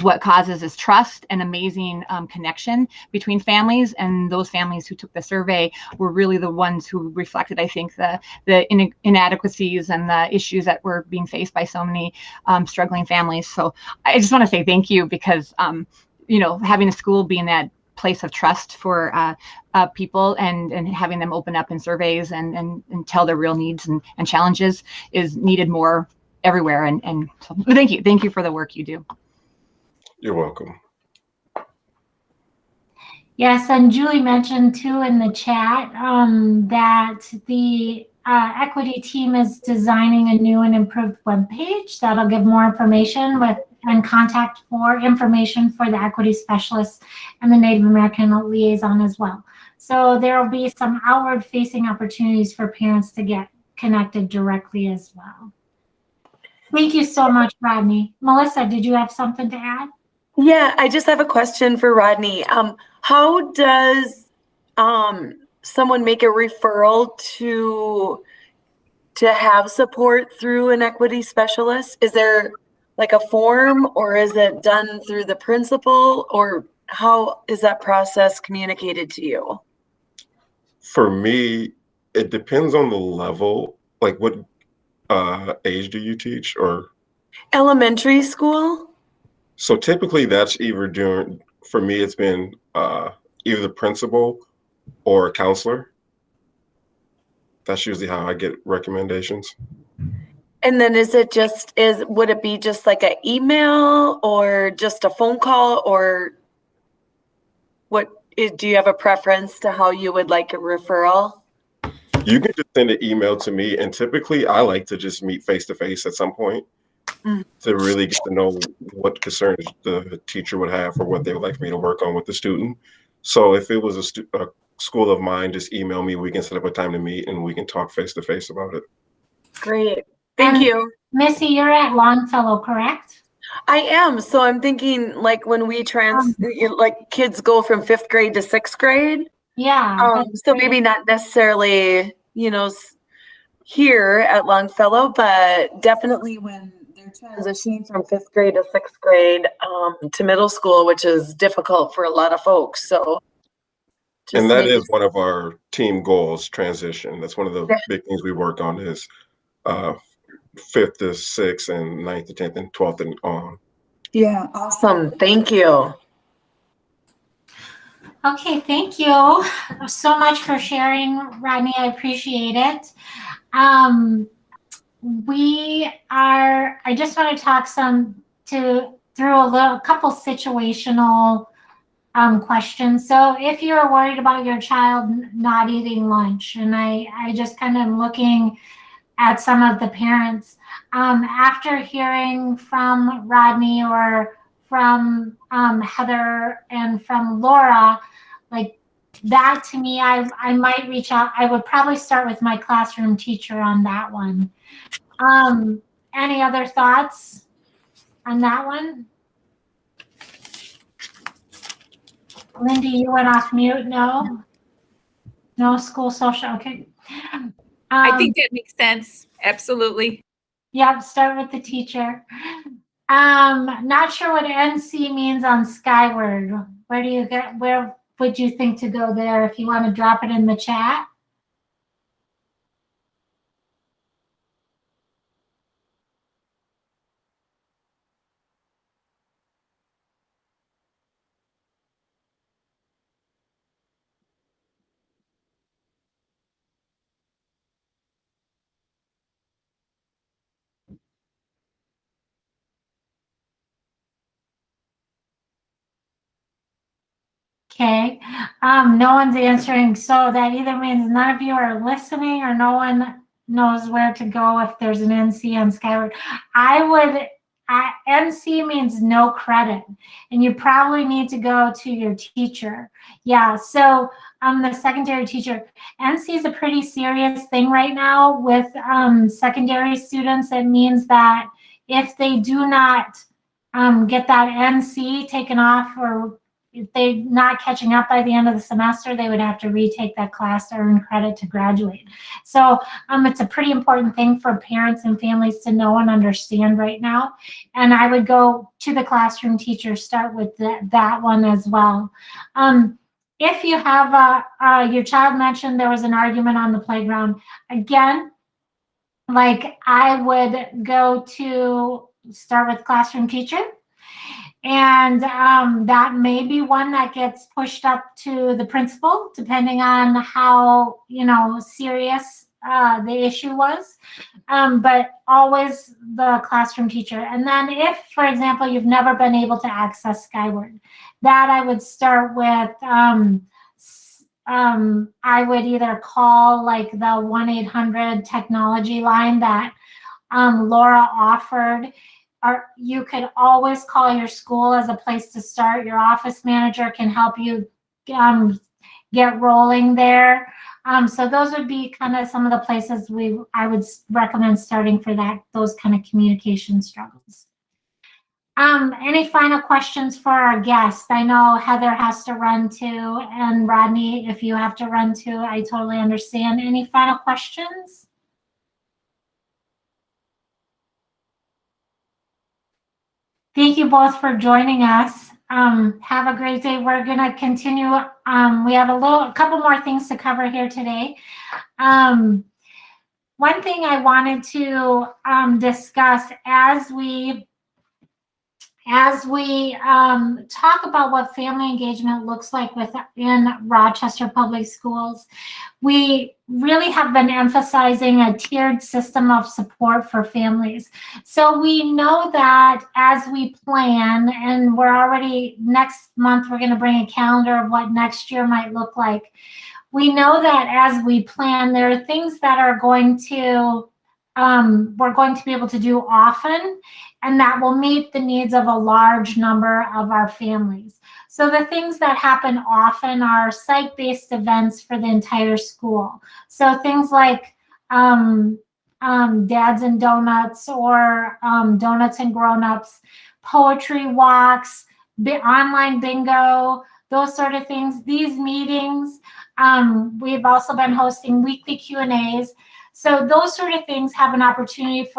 Speaker 8: what causes this trust and amazing connection between families. And those families who took the survey were really the ones who reflected, I think, the inadequacies and the issues that were being faced by so many struggling families. So I just want to say thank you, because having a school being that place of trust for people and having them open up in surveys and tell their real needs and challenges is needed more everywhere. And so thank you for the work you do.
Speaker 9: You're welcome.
Speaker 1: Yes, and Julie mentioned too in the chat that the equity team is designing a new and improved webpage that'll give more information and contact for information for the equity specialists and the Native American liaison as well. So there will be some outward facing opportunities for parents to get connected directly as well. Thank you so much, Rodney. Melissa, did you have something to add?
Speaker 10: Yeah, I just have a question for Rodney. How does someone make a referral to have support through an equity specialist? Is there a form, or is it done through the principal, or how is that process communicated to you?
Speaker 9: For me, it depends on the level. What age do you teach? Or
Speaker 10: Elementary school?
Speaker 9: So typically that's for me, it's been either the principal or a counselor. that's usually how I get recommendations.
Speaker 10: And then would it be just like an email or just a phone call, or do you have a preference to how you would like a referral?
Speaker 9: You can just send an email to me, and typically I like to just meet face to face at some point to really get to know what concerns the teacher would have or what they would like for me to work on with the student. So if it was a school of mine, just email me. We can set up a time to meet and we can talk face to face about it.
Speaker 10: Great. Thank you.
Speaker 1: Missy, you're at Longfellow, correct?
Speaker 10: I am. So I'm thinking like when we like kids go from 5th grade to 6th grade.
Speaker 1: Yeah.
Speaker 10: So maybe not necessarily, here at Longfellow, but definitely when they're transitioning from 5th grade to 6th grade to middle school, which is difficult for a lot of folks. So
Speaker 9: and that is one of our team goals, transition. That's one of the big things we work on is 5th to 6th and 9th to 10th and 12th and on.
Speaker 10: Yeah, awesome. Thank you.
Speaker 1: Okay, thank you so much for sharing, Rodney. I appreciate it. I just want to talk through a couple situational questions. So if you're worried about your child not eating lunch, and I just kind of looking at some of the parents, after hearing from Rodney or from Heather and from Laura, like that to me, I might reach out. I would probably start with my classroom teacher on that one. Any other thoughts on that one? Lindy, you went off mute. No school social. Okay.
Speaker 7: I think that makes sense. Absolutely.
Speaker 1: Yeah, start with the teacher. Not sure what NC means on Skyward. Where would you think to go there if you want to drop it in the chat? Okay, no one's answering. So that either means none of you are listening or no one knows where to go if there's an NC on Skyward. NC means no credit, and you probably need to go to your teacher. Yeah, so the secondary teacher. NC is a pretty serious thing right now with secondary students. It means that if they do not get that NC taken off, or if they're not catching up by the end of the semester, they would have to retake that class to earn credit to graduate. So it's a pretty important thing for parents and families to know and understand right now. And I would go to the classroom teacher, start with that one as well. If you have your child mentioned there was an argument on the playground, again, like I would go to start with classroom teacher. And that may be one that gets pushed up to the principal, depending on how, serious the issue was. But always the classroom teacher. And then if, for example, you've never been able to access Skyward, that I would start with, I would either call like the 1-800 technology line that Laura offered. Or you could always call your school as a place to start. Your office manager can help you get rolling there. So those would be kind of some of the places I would recommend starting for those kind of communication struggles. Any final questions for our guest? I know Heather has to run too, and Rodney, if you have to run too, I totally understand. Any final questions? Thank you both for joining us. Have a great day. We're going to continue. We have a couple more things to cover here today. One thing I wanted to discuss as we as we talk about what family engagement looks like within Rochester Public Schools, we really have been emphasizing a tiered system of support for families. So we know that as we plan, and we're already, next month, we're going to bring a calendar of what next year might look like. We know that as we plan, there are things that are going to, we're going to be able to do often, and that will meet the needs of a large number of our families. So the things that happen often are site-based events for the entire school. So things like Dads and Donuts, or Donuts and Grown-Ups, poetry walks, online bingo, those sort of things. These meetings, we've also been hosting weekly Q&As. So those sort of things have an opportunity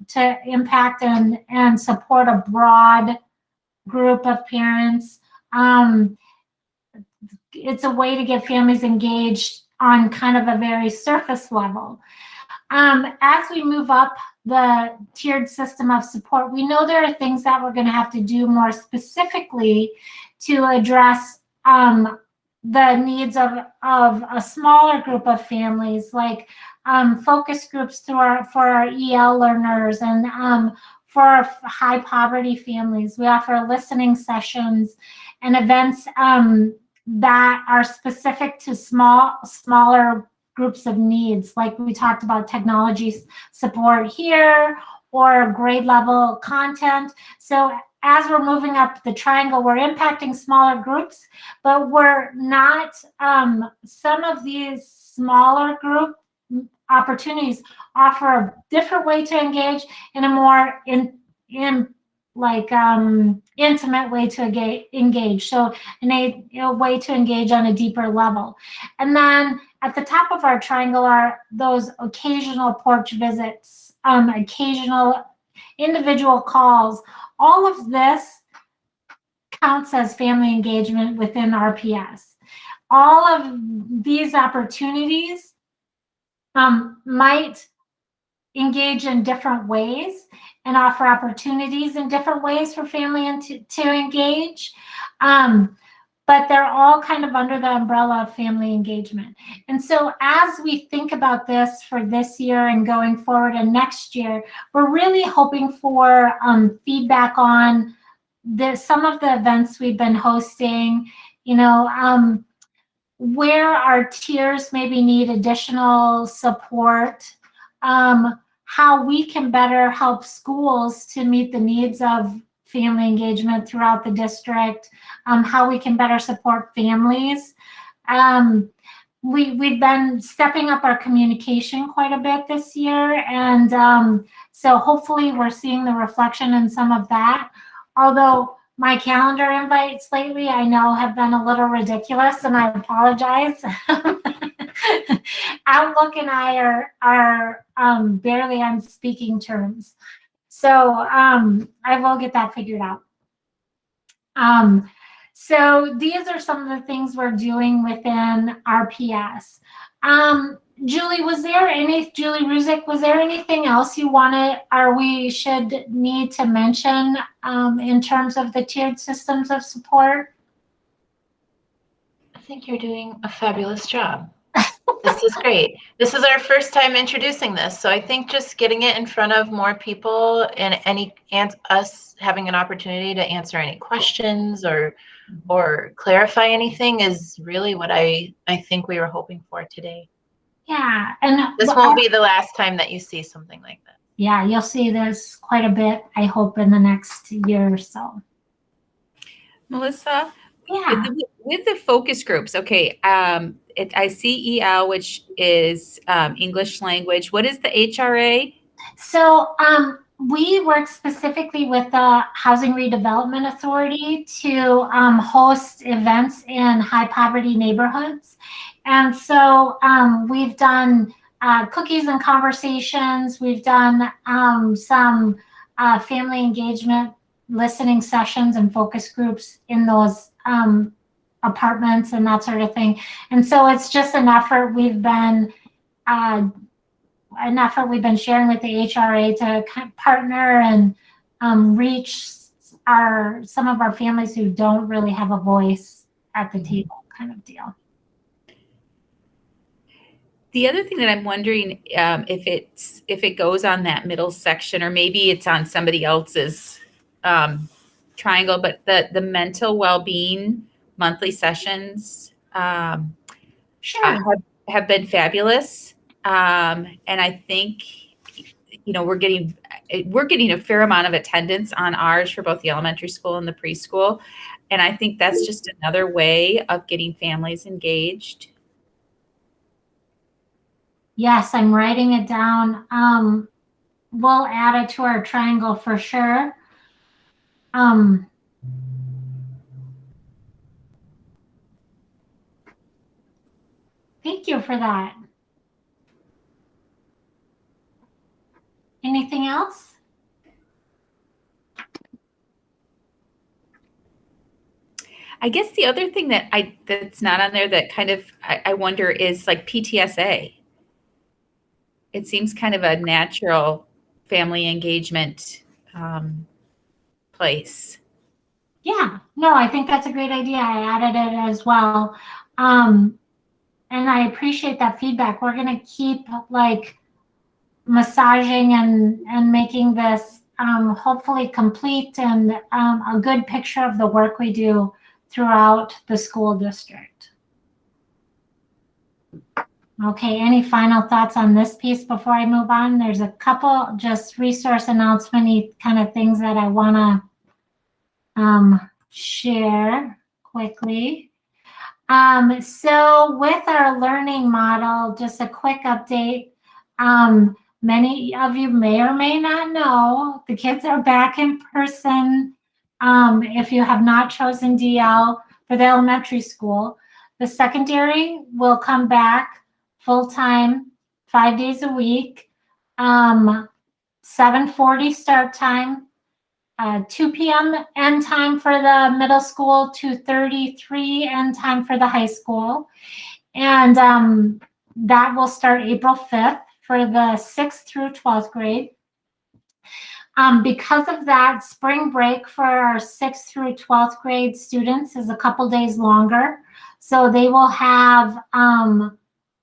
Speaker 1: to impact and support a broad group of parents. It's a way to get families engaged on kind of a very surface level. As we move up the tiered system of support, we know there are things that we're going to have to do more specifically to address the needs of a smaller group of families, like focus groups for our EL learners, and for our high poverty families. We offer listening sessions and events that are specific to smaller groups of needs, like we talked about technology support here, or grade level content. So as we're moving up the triangle, we're impacting smaller groups, but we're not, some of these smaller group opportunities offer a different way to engage, in a more intimate way to engage. So a way to engage on a deeper level. And then at the top of our triangle are those occasional porch visits, occasional individual calls. All of this counts as family engagement within RPS. All of these opportunities might engage in different ways and offer opportunities in different ways for family to engage. But they're all kind of under the umbrella of family engagement. And so as we think about this for this year and going forward and next year, we're really hoping for feedback on some of the events we've been hosting, where our tiers maybe need additional support, how we can better help schools to meet the needs of family engagement throughout the district, how we can better support families. We've been stepping up our communication quite a bit this year, and so hopefully we're seeing the reflection in some of that. Although my calendar invites lately, I know, have been a little ridiculous, and I apologize. Outlook and I are barely on speaking terms. So I will get that figured out. So these are some of the things we're doing within RPS. Julie Ruzick, was there anything else you wanted, or we should need to mention in terms of the tiered systems of support?
Speaker 11: I think you're doing a fabulous job. This is great. This is our first time introducing this, so I think just getting it in front of more people and us having an opportunity to answer any questions or clarify anything is really what I think we were hoping for today.
Speaker 1: Yeah, and
Speaker 11: this won't be the last time that you see something like that.
Speaker 1: Yeah, you'll see this quite a bit, I hope, in the next year or so.
Speaker 7: Melissa,
Speaker 1: yeah,
Speaker 7: with the focus groups, okay, I see EL, which is English language. What is the HRA?
Speaker 1: So we work specifically with the Housing Redevelopment Authority to host events in high poverty neighborhoods. And so we've done cookies and conversations. We've done some family engagement listening sessions and focus groups in those apartments and that sort of thing. And so it's just an effort we've been sharing with the HRA to partner and reach are some of our families who don't really have a voice at the table, kind of deal.
Speaker 7: The other thing that I'm wondering if it goes on that middle section, or maybe it's on somebody else's triangle, but the mental well-being monthly sessions
Speaker 1: Sure.
Speaker 7: have been fabulous, and I think we're getting a fair amount of attendance on ours for both the elementary school and the preschool, and I think that's just another way of getting families engaged.
Speaker 1: Yes, I'm writing it down. We'll add it to our triangle for sure. Thank you for that. Anything else?
Speaker 7: I guess the other thing that's not on there that kind of I wonder is like PTSA. It seems kind of a natural family engagement place.
Speaker 1: Yeah, no, I think that's a great idea. I added it as well. And I appreciate that feedback. We're going to keep like massaging and making this hopefully complete and a good picture of the work we do throughout the school district. Okay, any final thoughts on this piece before I move on? There's a couple just resource announcement-y kind of things that I want to share quickly. So with our learning model, just a quick update. Many of you may or may not know the kids are back in person. If you have not chosen DL for the elementary school, the secondary will come back full-time, 5 days a week, 7:40 start time, 2 p.m. end time for the middle school, 2:33 end time for the high school. And that will start April 5th for the 6th through 12th grade. Because of that, spring break for our 6th through 12th grade students is a couple days longer. So they will have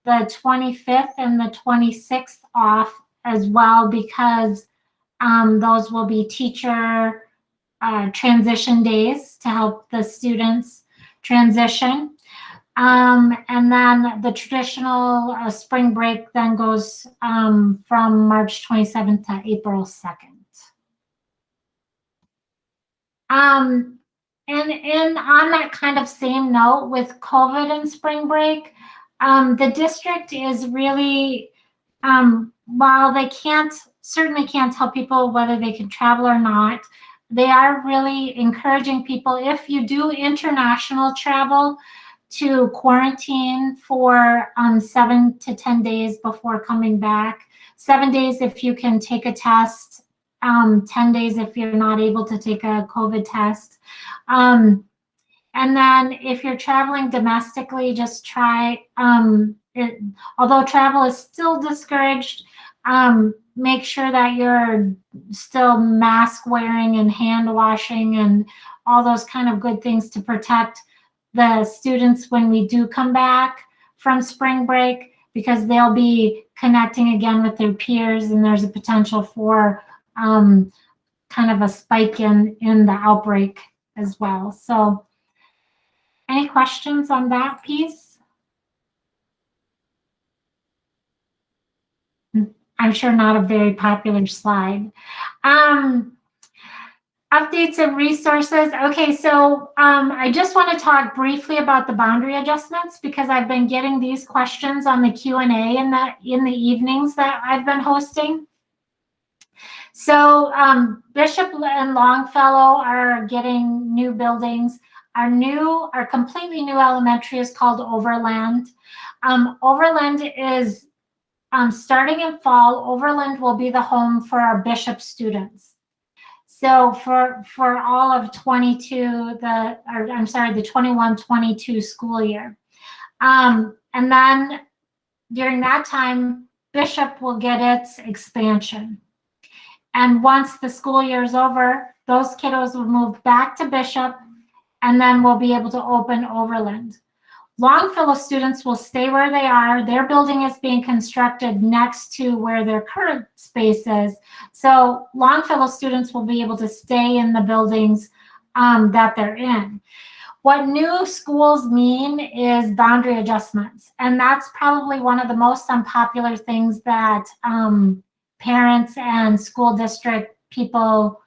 Speaker 1: the 25th and the 26th off as well, because those will be teacher transition days to help the students transition. And then the traditional spring break then goes from March 27th to April 2nd. And on that kind of same note, with COVID and spring break, the district is really, while they certainly can't tell people whether they can travel or not, they are really encouraging people, if you do international travel, to quarantine for 7 to 10 days before coming back. 7 days if you can take a test, 10 days if you're not able to take a COVID test. And then if you're traveling domestically, just try, although travel is still discouraged, make sure that you're still mask wearing and hand washing and all those kind of good things to protect the students when we do come back from spring break, because they'll be connecting again with their peers, and there's a potential for kind of a spike in the outbreak as well. So any questions on that piece? I'm sure not a very popular slide. Updates and resources. Okay, so I just want to talk briefly about the boundary adjustments, because I've been getting these questions on the Q&A in the evenings that I've been hosting. So Bishop and Longfellow are getting new buildings. Our completely new elementary is called Overland. Overland is starting in fall. Overland will be the home for our Bishop students. So for all of the 21-22 school year. And then during that time, Bishop will get its expansion. And once the school year is over, those kiddos will move back to Bishop, and then we'll be able to open Overland. Longfellow students will stay where they are. Their building is being constructed next to where their current space is. So Longfellow students will be able to stay in the buildings that they're in. What new schools mean is boundary adjustments. And that's probably one of the most unpopular things that parents and school district people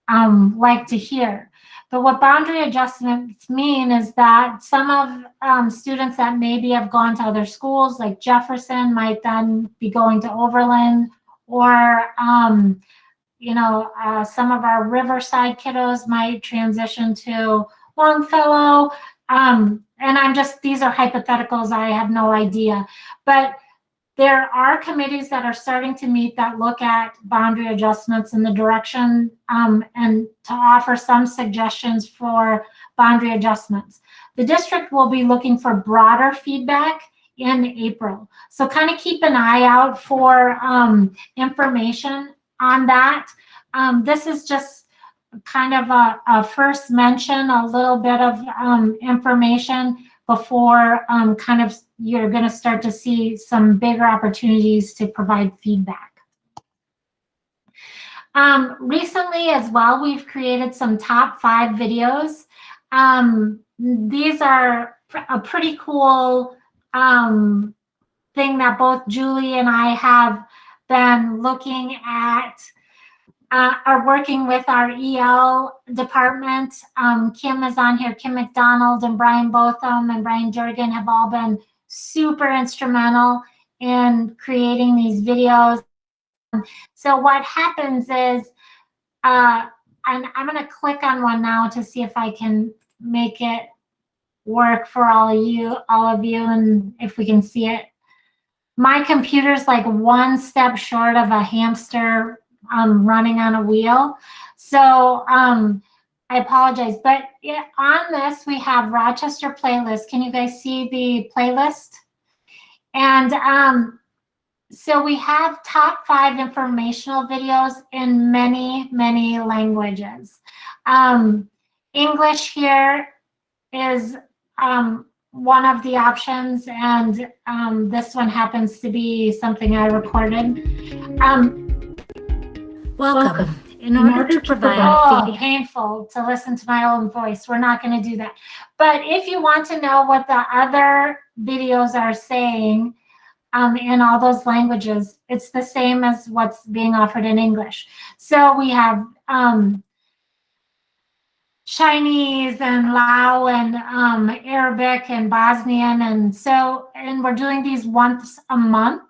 Speaker 1: like to hear. But what boundary adjustments mean is that some of students that maybe have gone to other schools, like Jefferson, might then be going to Overland, or some of our Riverside kiddos might transition to Longfellow. And these are hypotheticals, I have no idea. But there are committees that are starting to meet that look at boundary adjustments in the direction and to offer some suggestions for boundary adjustments. The district will be looking for broader feedback in April. So kind of keep an eye out for information on that. This is just kind of a first mention, a little bit of information before you're going to start to see some bigger opportunities to provide feedback. Recently as well, we've created some top 5 videos. These are a pretty cool thing that both Julie and I have been looking at. Are working with our EL department. Kim is on here. Kim McDonald and Brian Botham and Brian Jurgen have all been super instrumental in creating these videos. So what happens is, and I'm going to click on one now to see if I can make it work for all of you, and if we can see it. My computer's like one step short of a hamster running on a wheel. So I apologize, but on this we have Rochester playlist. Can you guys see the playlist? And so we have top 5 informational videos in many, many languages. English here is one of the options, and this one happens to be something I recorded. Welcome. In order to provide painful to listen to my own voice, we're not going to do that. But if you want to know what the other videos are saying in all those languages, it's the same as what's being offered in English. So we have Chinese and Lao and Arabic and Bosnian, and we're doing these once a month.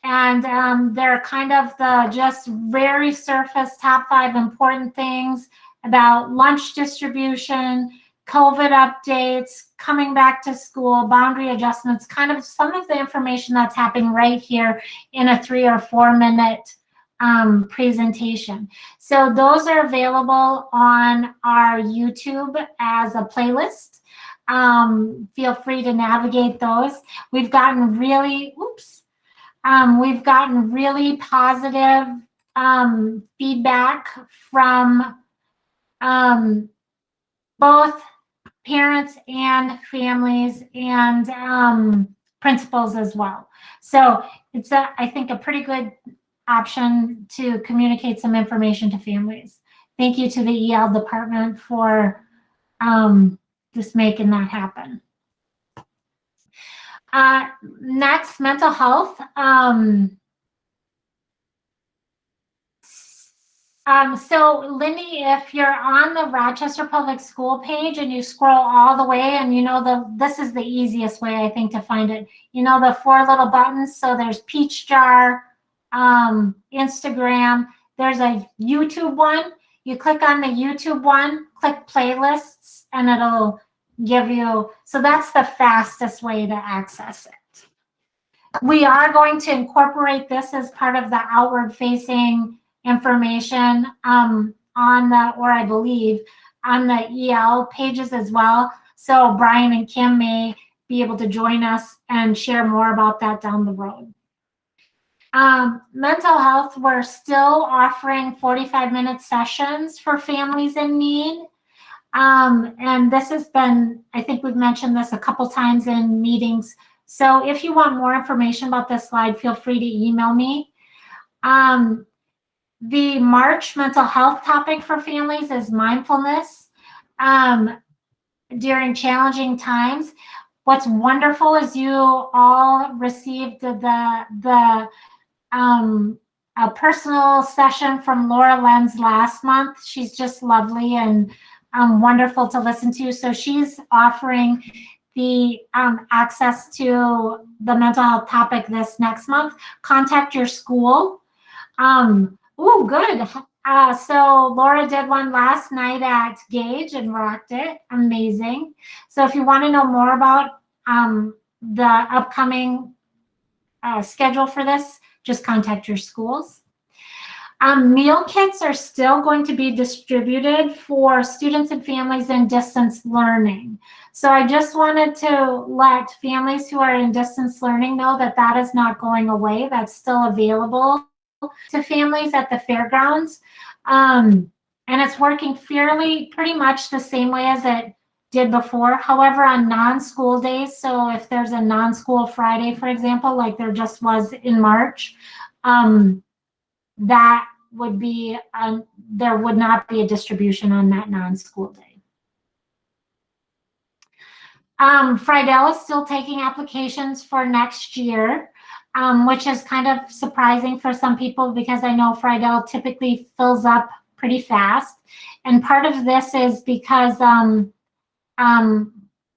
Speaker 1: And they're kind of the just very surface top 5 important things about lunch distribution, COVID updates, coming back to school, boundary adjustments, kind of some of the information that's happening right here in a 3 or 4 minute presentation. So those are available on our YouTube as a playlist. Feel free to navigate those. We've gotten really positive feedback from both parents and families and principals as well. So it's I think a pretty good option to communicate some information to families. Thank you to the EL department for just making that happen. Next, mental health. So Lindy, if you're on the Rochester Public School page and you scroll all the way, and this is the easiest way I think to find it. The 4 little buttons. So there's Peach Jar, Instagram. There's a YouTube one. You click on the YouTube one, click playlists, and it'll give you, so that's the fastest way to access it. We are going to incorporate this as part of the outward facing information I believe on the EL pages as well. So Brian and Kim may be able to join us and share more about that down the road. Mental health, we're still offering 45-minute sessions for families in need. And this has been, I think we've mentioned this a couple times in meetings. So if you want more information about this slide, feel free to email me. The March mental health topic for families is mindfulness during challenging times. What's wonderful is you all received a personal session from Laura Lenz last month. She's just lovely and wonderful to listen to. So she's offering the access to the mental health topic this next month. Contact your school. Oh, good. So Laura did one last night at Gage and rocked it. Amazing. So if you want to know more about the upcoming schedule for this, just contact your schools. Meal kits are still going to be distributed for students and families in distance learning. So I just wanted to let families who are in distance learning know that that is not going away. That's still available to families at the fairgrounds. And it's working pretty much the same way as it did before. However, on non-school days, so if there's a non-school Friday, for example, like there just was in March, that would be, there would not be a distribution on that non-school day. Friedel is still taking applications for next year, which is kind of surprising for some people because I know Friedel typically fills up pretty fast. And part of this is because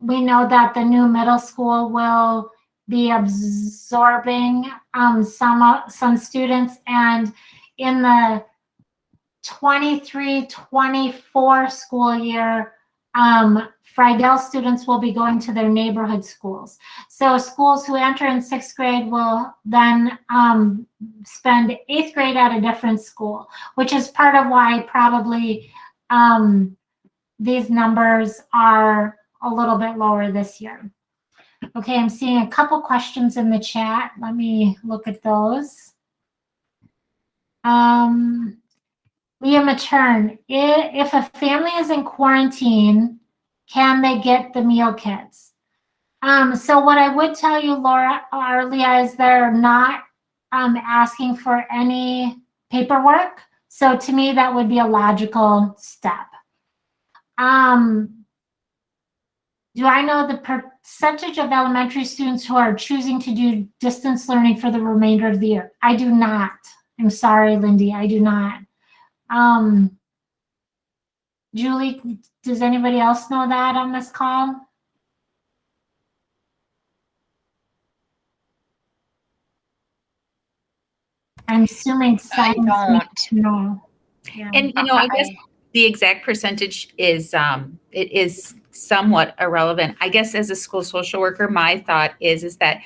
Speaker 1: we know that the new middle school will be absorbing some students, and in the 23-24 school year, Friedel students will be going to their neighborhood schools. So schools who enter in 6th grade will then spend 8th grade at a different school, which is part of why probably these numbers are a little bit lower this year. Okay, I'm seeing a couple questions in the chat. Let me look at those. Leah Matern, if a family is in quarantine, can they get the meal kits? So what I would tell you, Laura or Leah, is they're not asking for any paperwork. So to me, that would be a logical step. Do I know the percentage of elementary students who are choosing to do distance learning for the remainder of the year? I do not. I'm sorry, Lindy, I do not. Julie, does anybody else know that on this call? I'm assuming some.
Speaker 3: I don't.
Speaker 1: No. Yeah.
Speaker 7: And I guess the exact percentage is it is somewhat irrelevant. I guess as a school social worker, my thought is that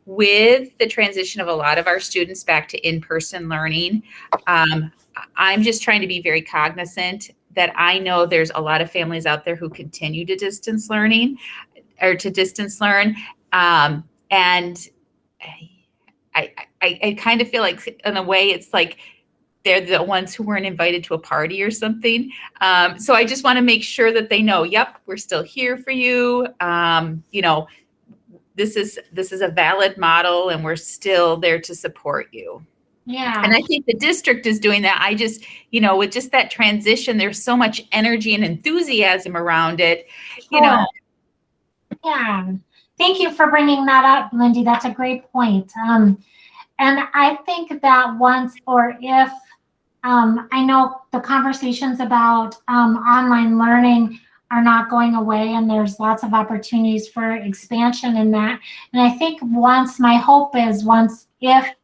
Speaker 7: with the transition of a lot of our students back to in-person learning, I'm just trying to be very cognizant that I know there's a lot of families out there who continue to distance learning or to distance learn. And I kind of feel like in a way it's like they're the ones who weren't invited to a party or something. So I just want to make sure that they know, yep, we're still here for you. This is a valid model and we're still there to support you.
Speaker 1: Yeah.
Speaker 7: And I think the district is doing that. I just, with just that transition, there's so much energy and enthusiasm around it,
Speaker 1: Sure. Yeah. Thank you for bringing that up, Lindy. That's a great point. And I think that once or if, I know the conversations about online learning are not going away, and there's lots of opportunities for expansion in that. And I think my hope is if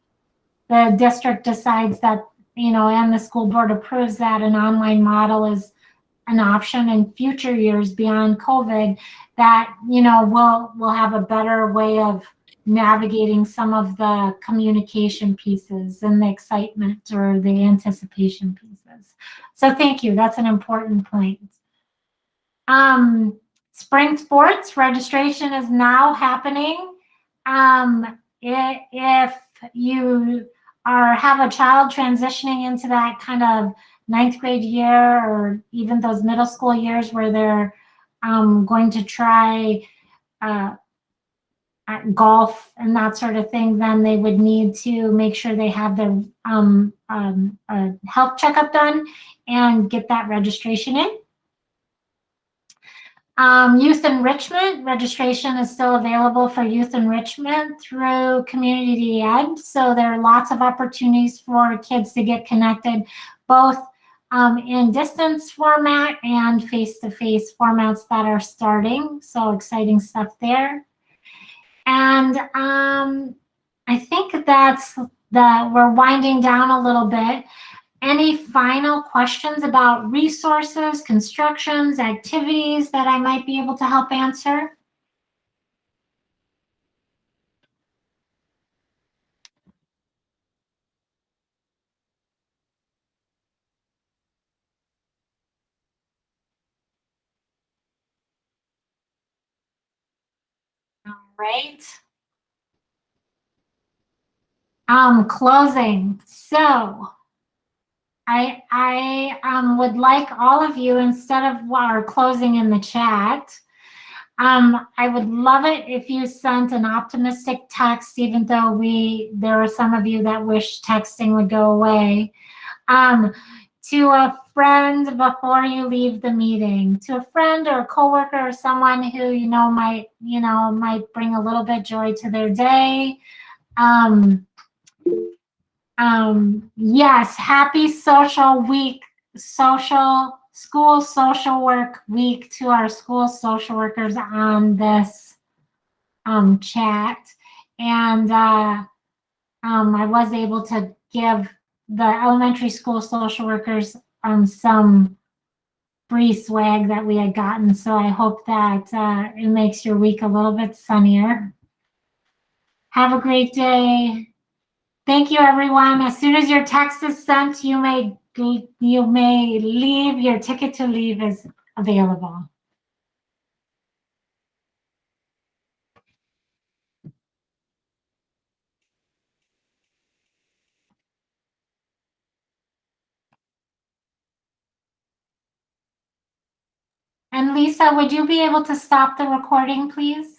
Speaker 1: the district decides that, and the school board approves that an online model is an option in future years beyond COVID, that, we'll have a better way of navigating some of the communication pieces and the excitement or the anticipation pieces. So thank you. That's an important point. Spring sports registration is now happening. If you have a child transitioning into that kind of ninth grade year, or even those middle school years where they're going to try golf and that sort of thing, then they would need to make sure they have their health checkup done and get that registration in. Youth enrichment registration is still available for youth enrichment through Community Ed. So there are lots of opportunities for kids to get connected, both in distance format and face-to-face formats that are starting. So exciting stuff there. And I think we're winding down a little bit. Any final questions about resources, constructions, activities that I might be able to help answer? All right. Closing. So I would like all of you, instead of our closing in the chat, I would love it if you sent an optimistic text, even though there are some of you that wish texting would go away, to a friend before you leave the meeting, to a friend or a coworker or someone who might bring a little bit joy to their day. Yes, happy school social work week to our school social workers on this chat. And I was able to give the elementary school social workers some free swag that we had gotten. So I hope that it makes your week a little bit sunnier. Have a great day. Thank you, everyone. As soon as your text is sent, you may leave. Your ticket to leave is available. And Lisa, would you be able to stop the recording, please?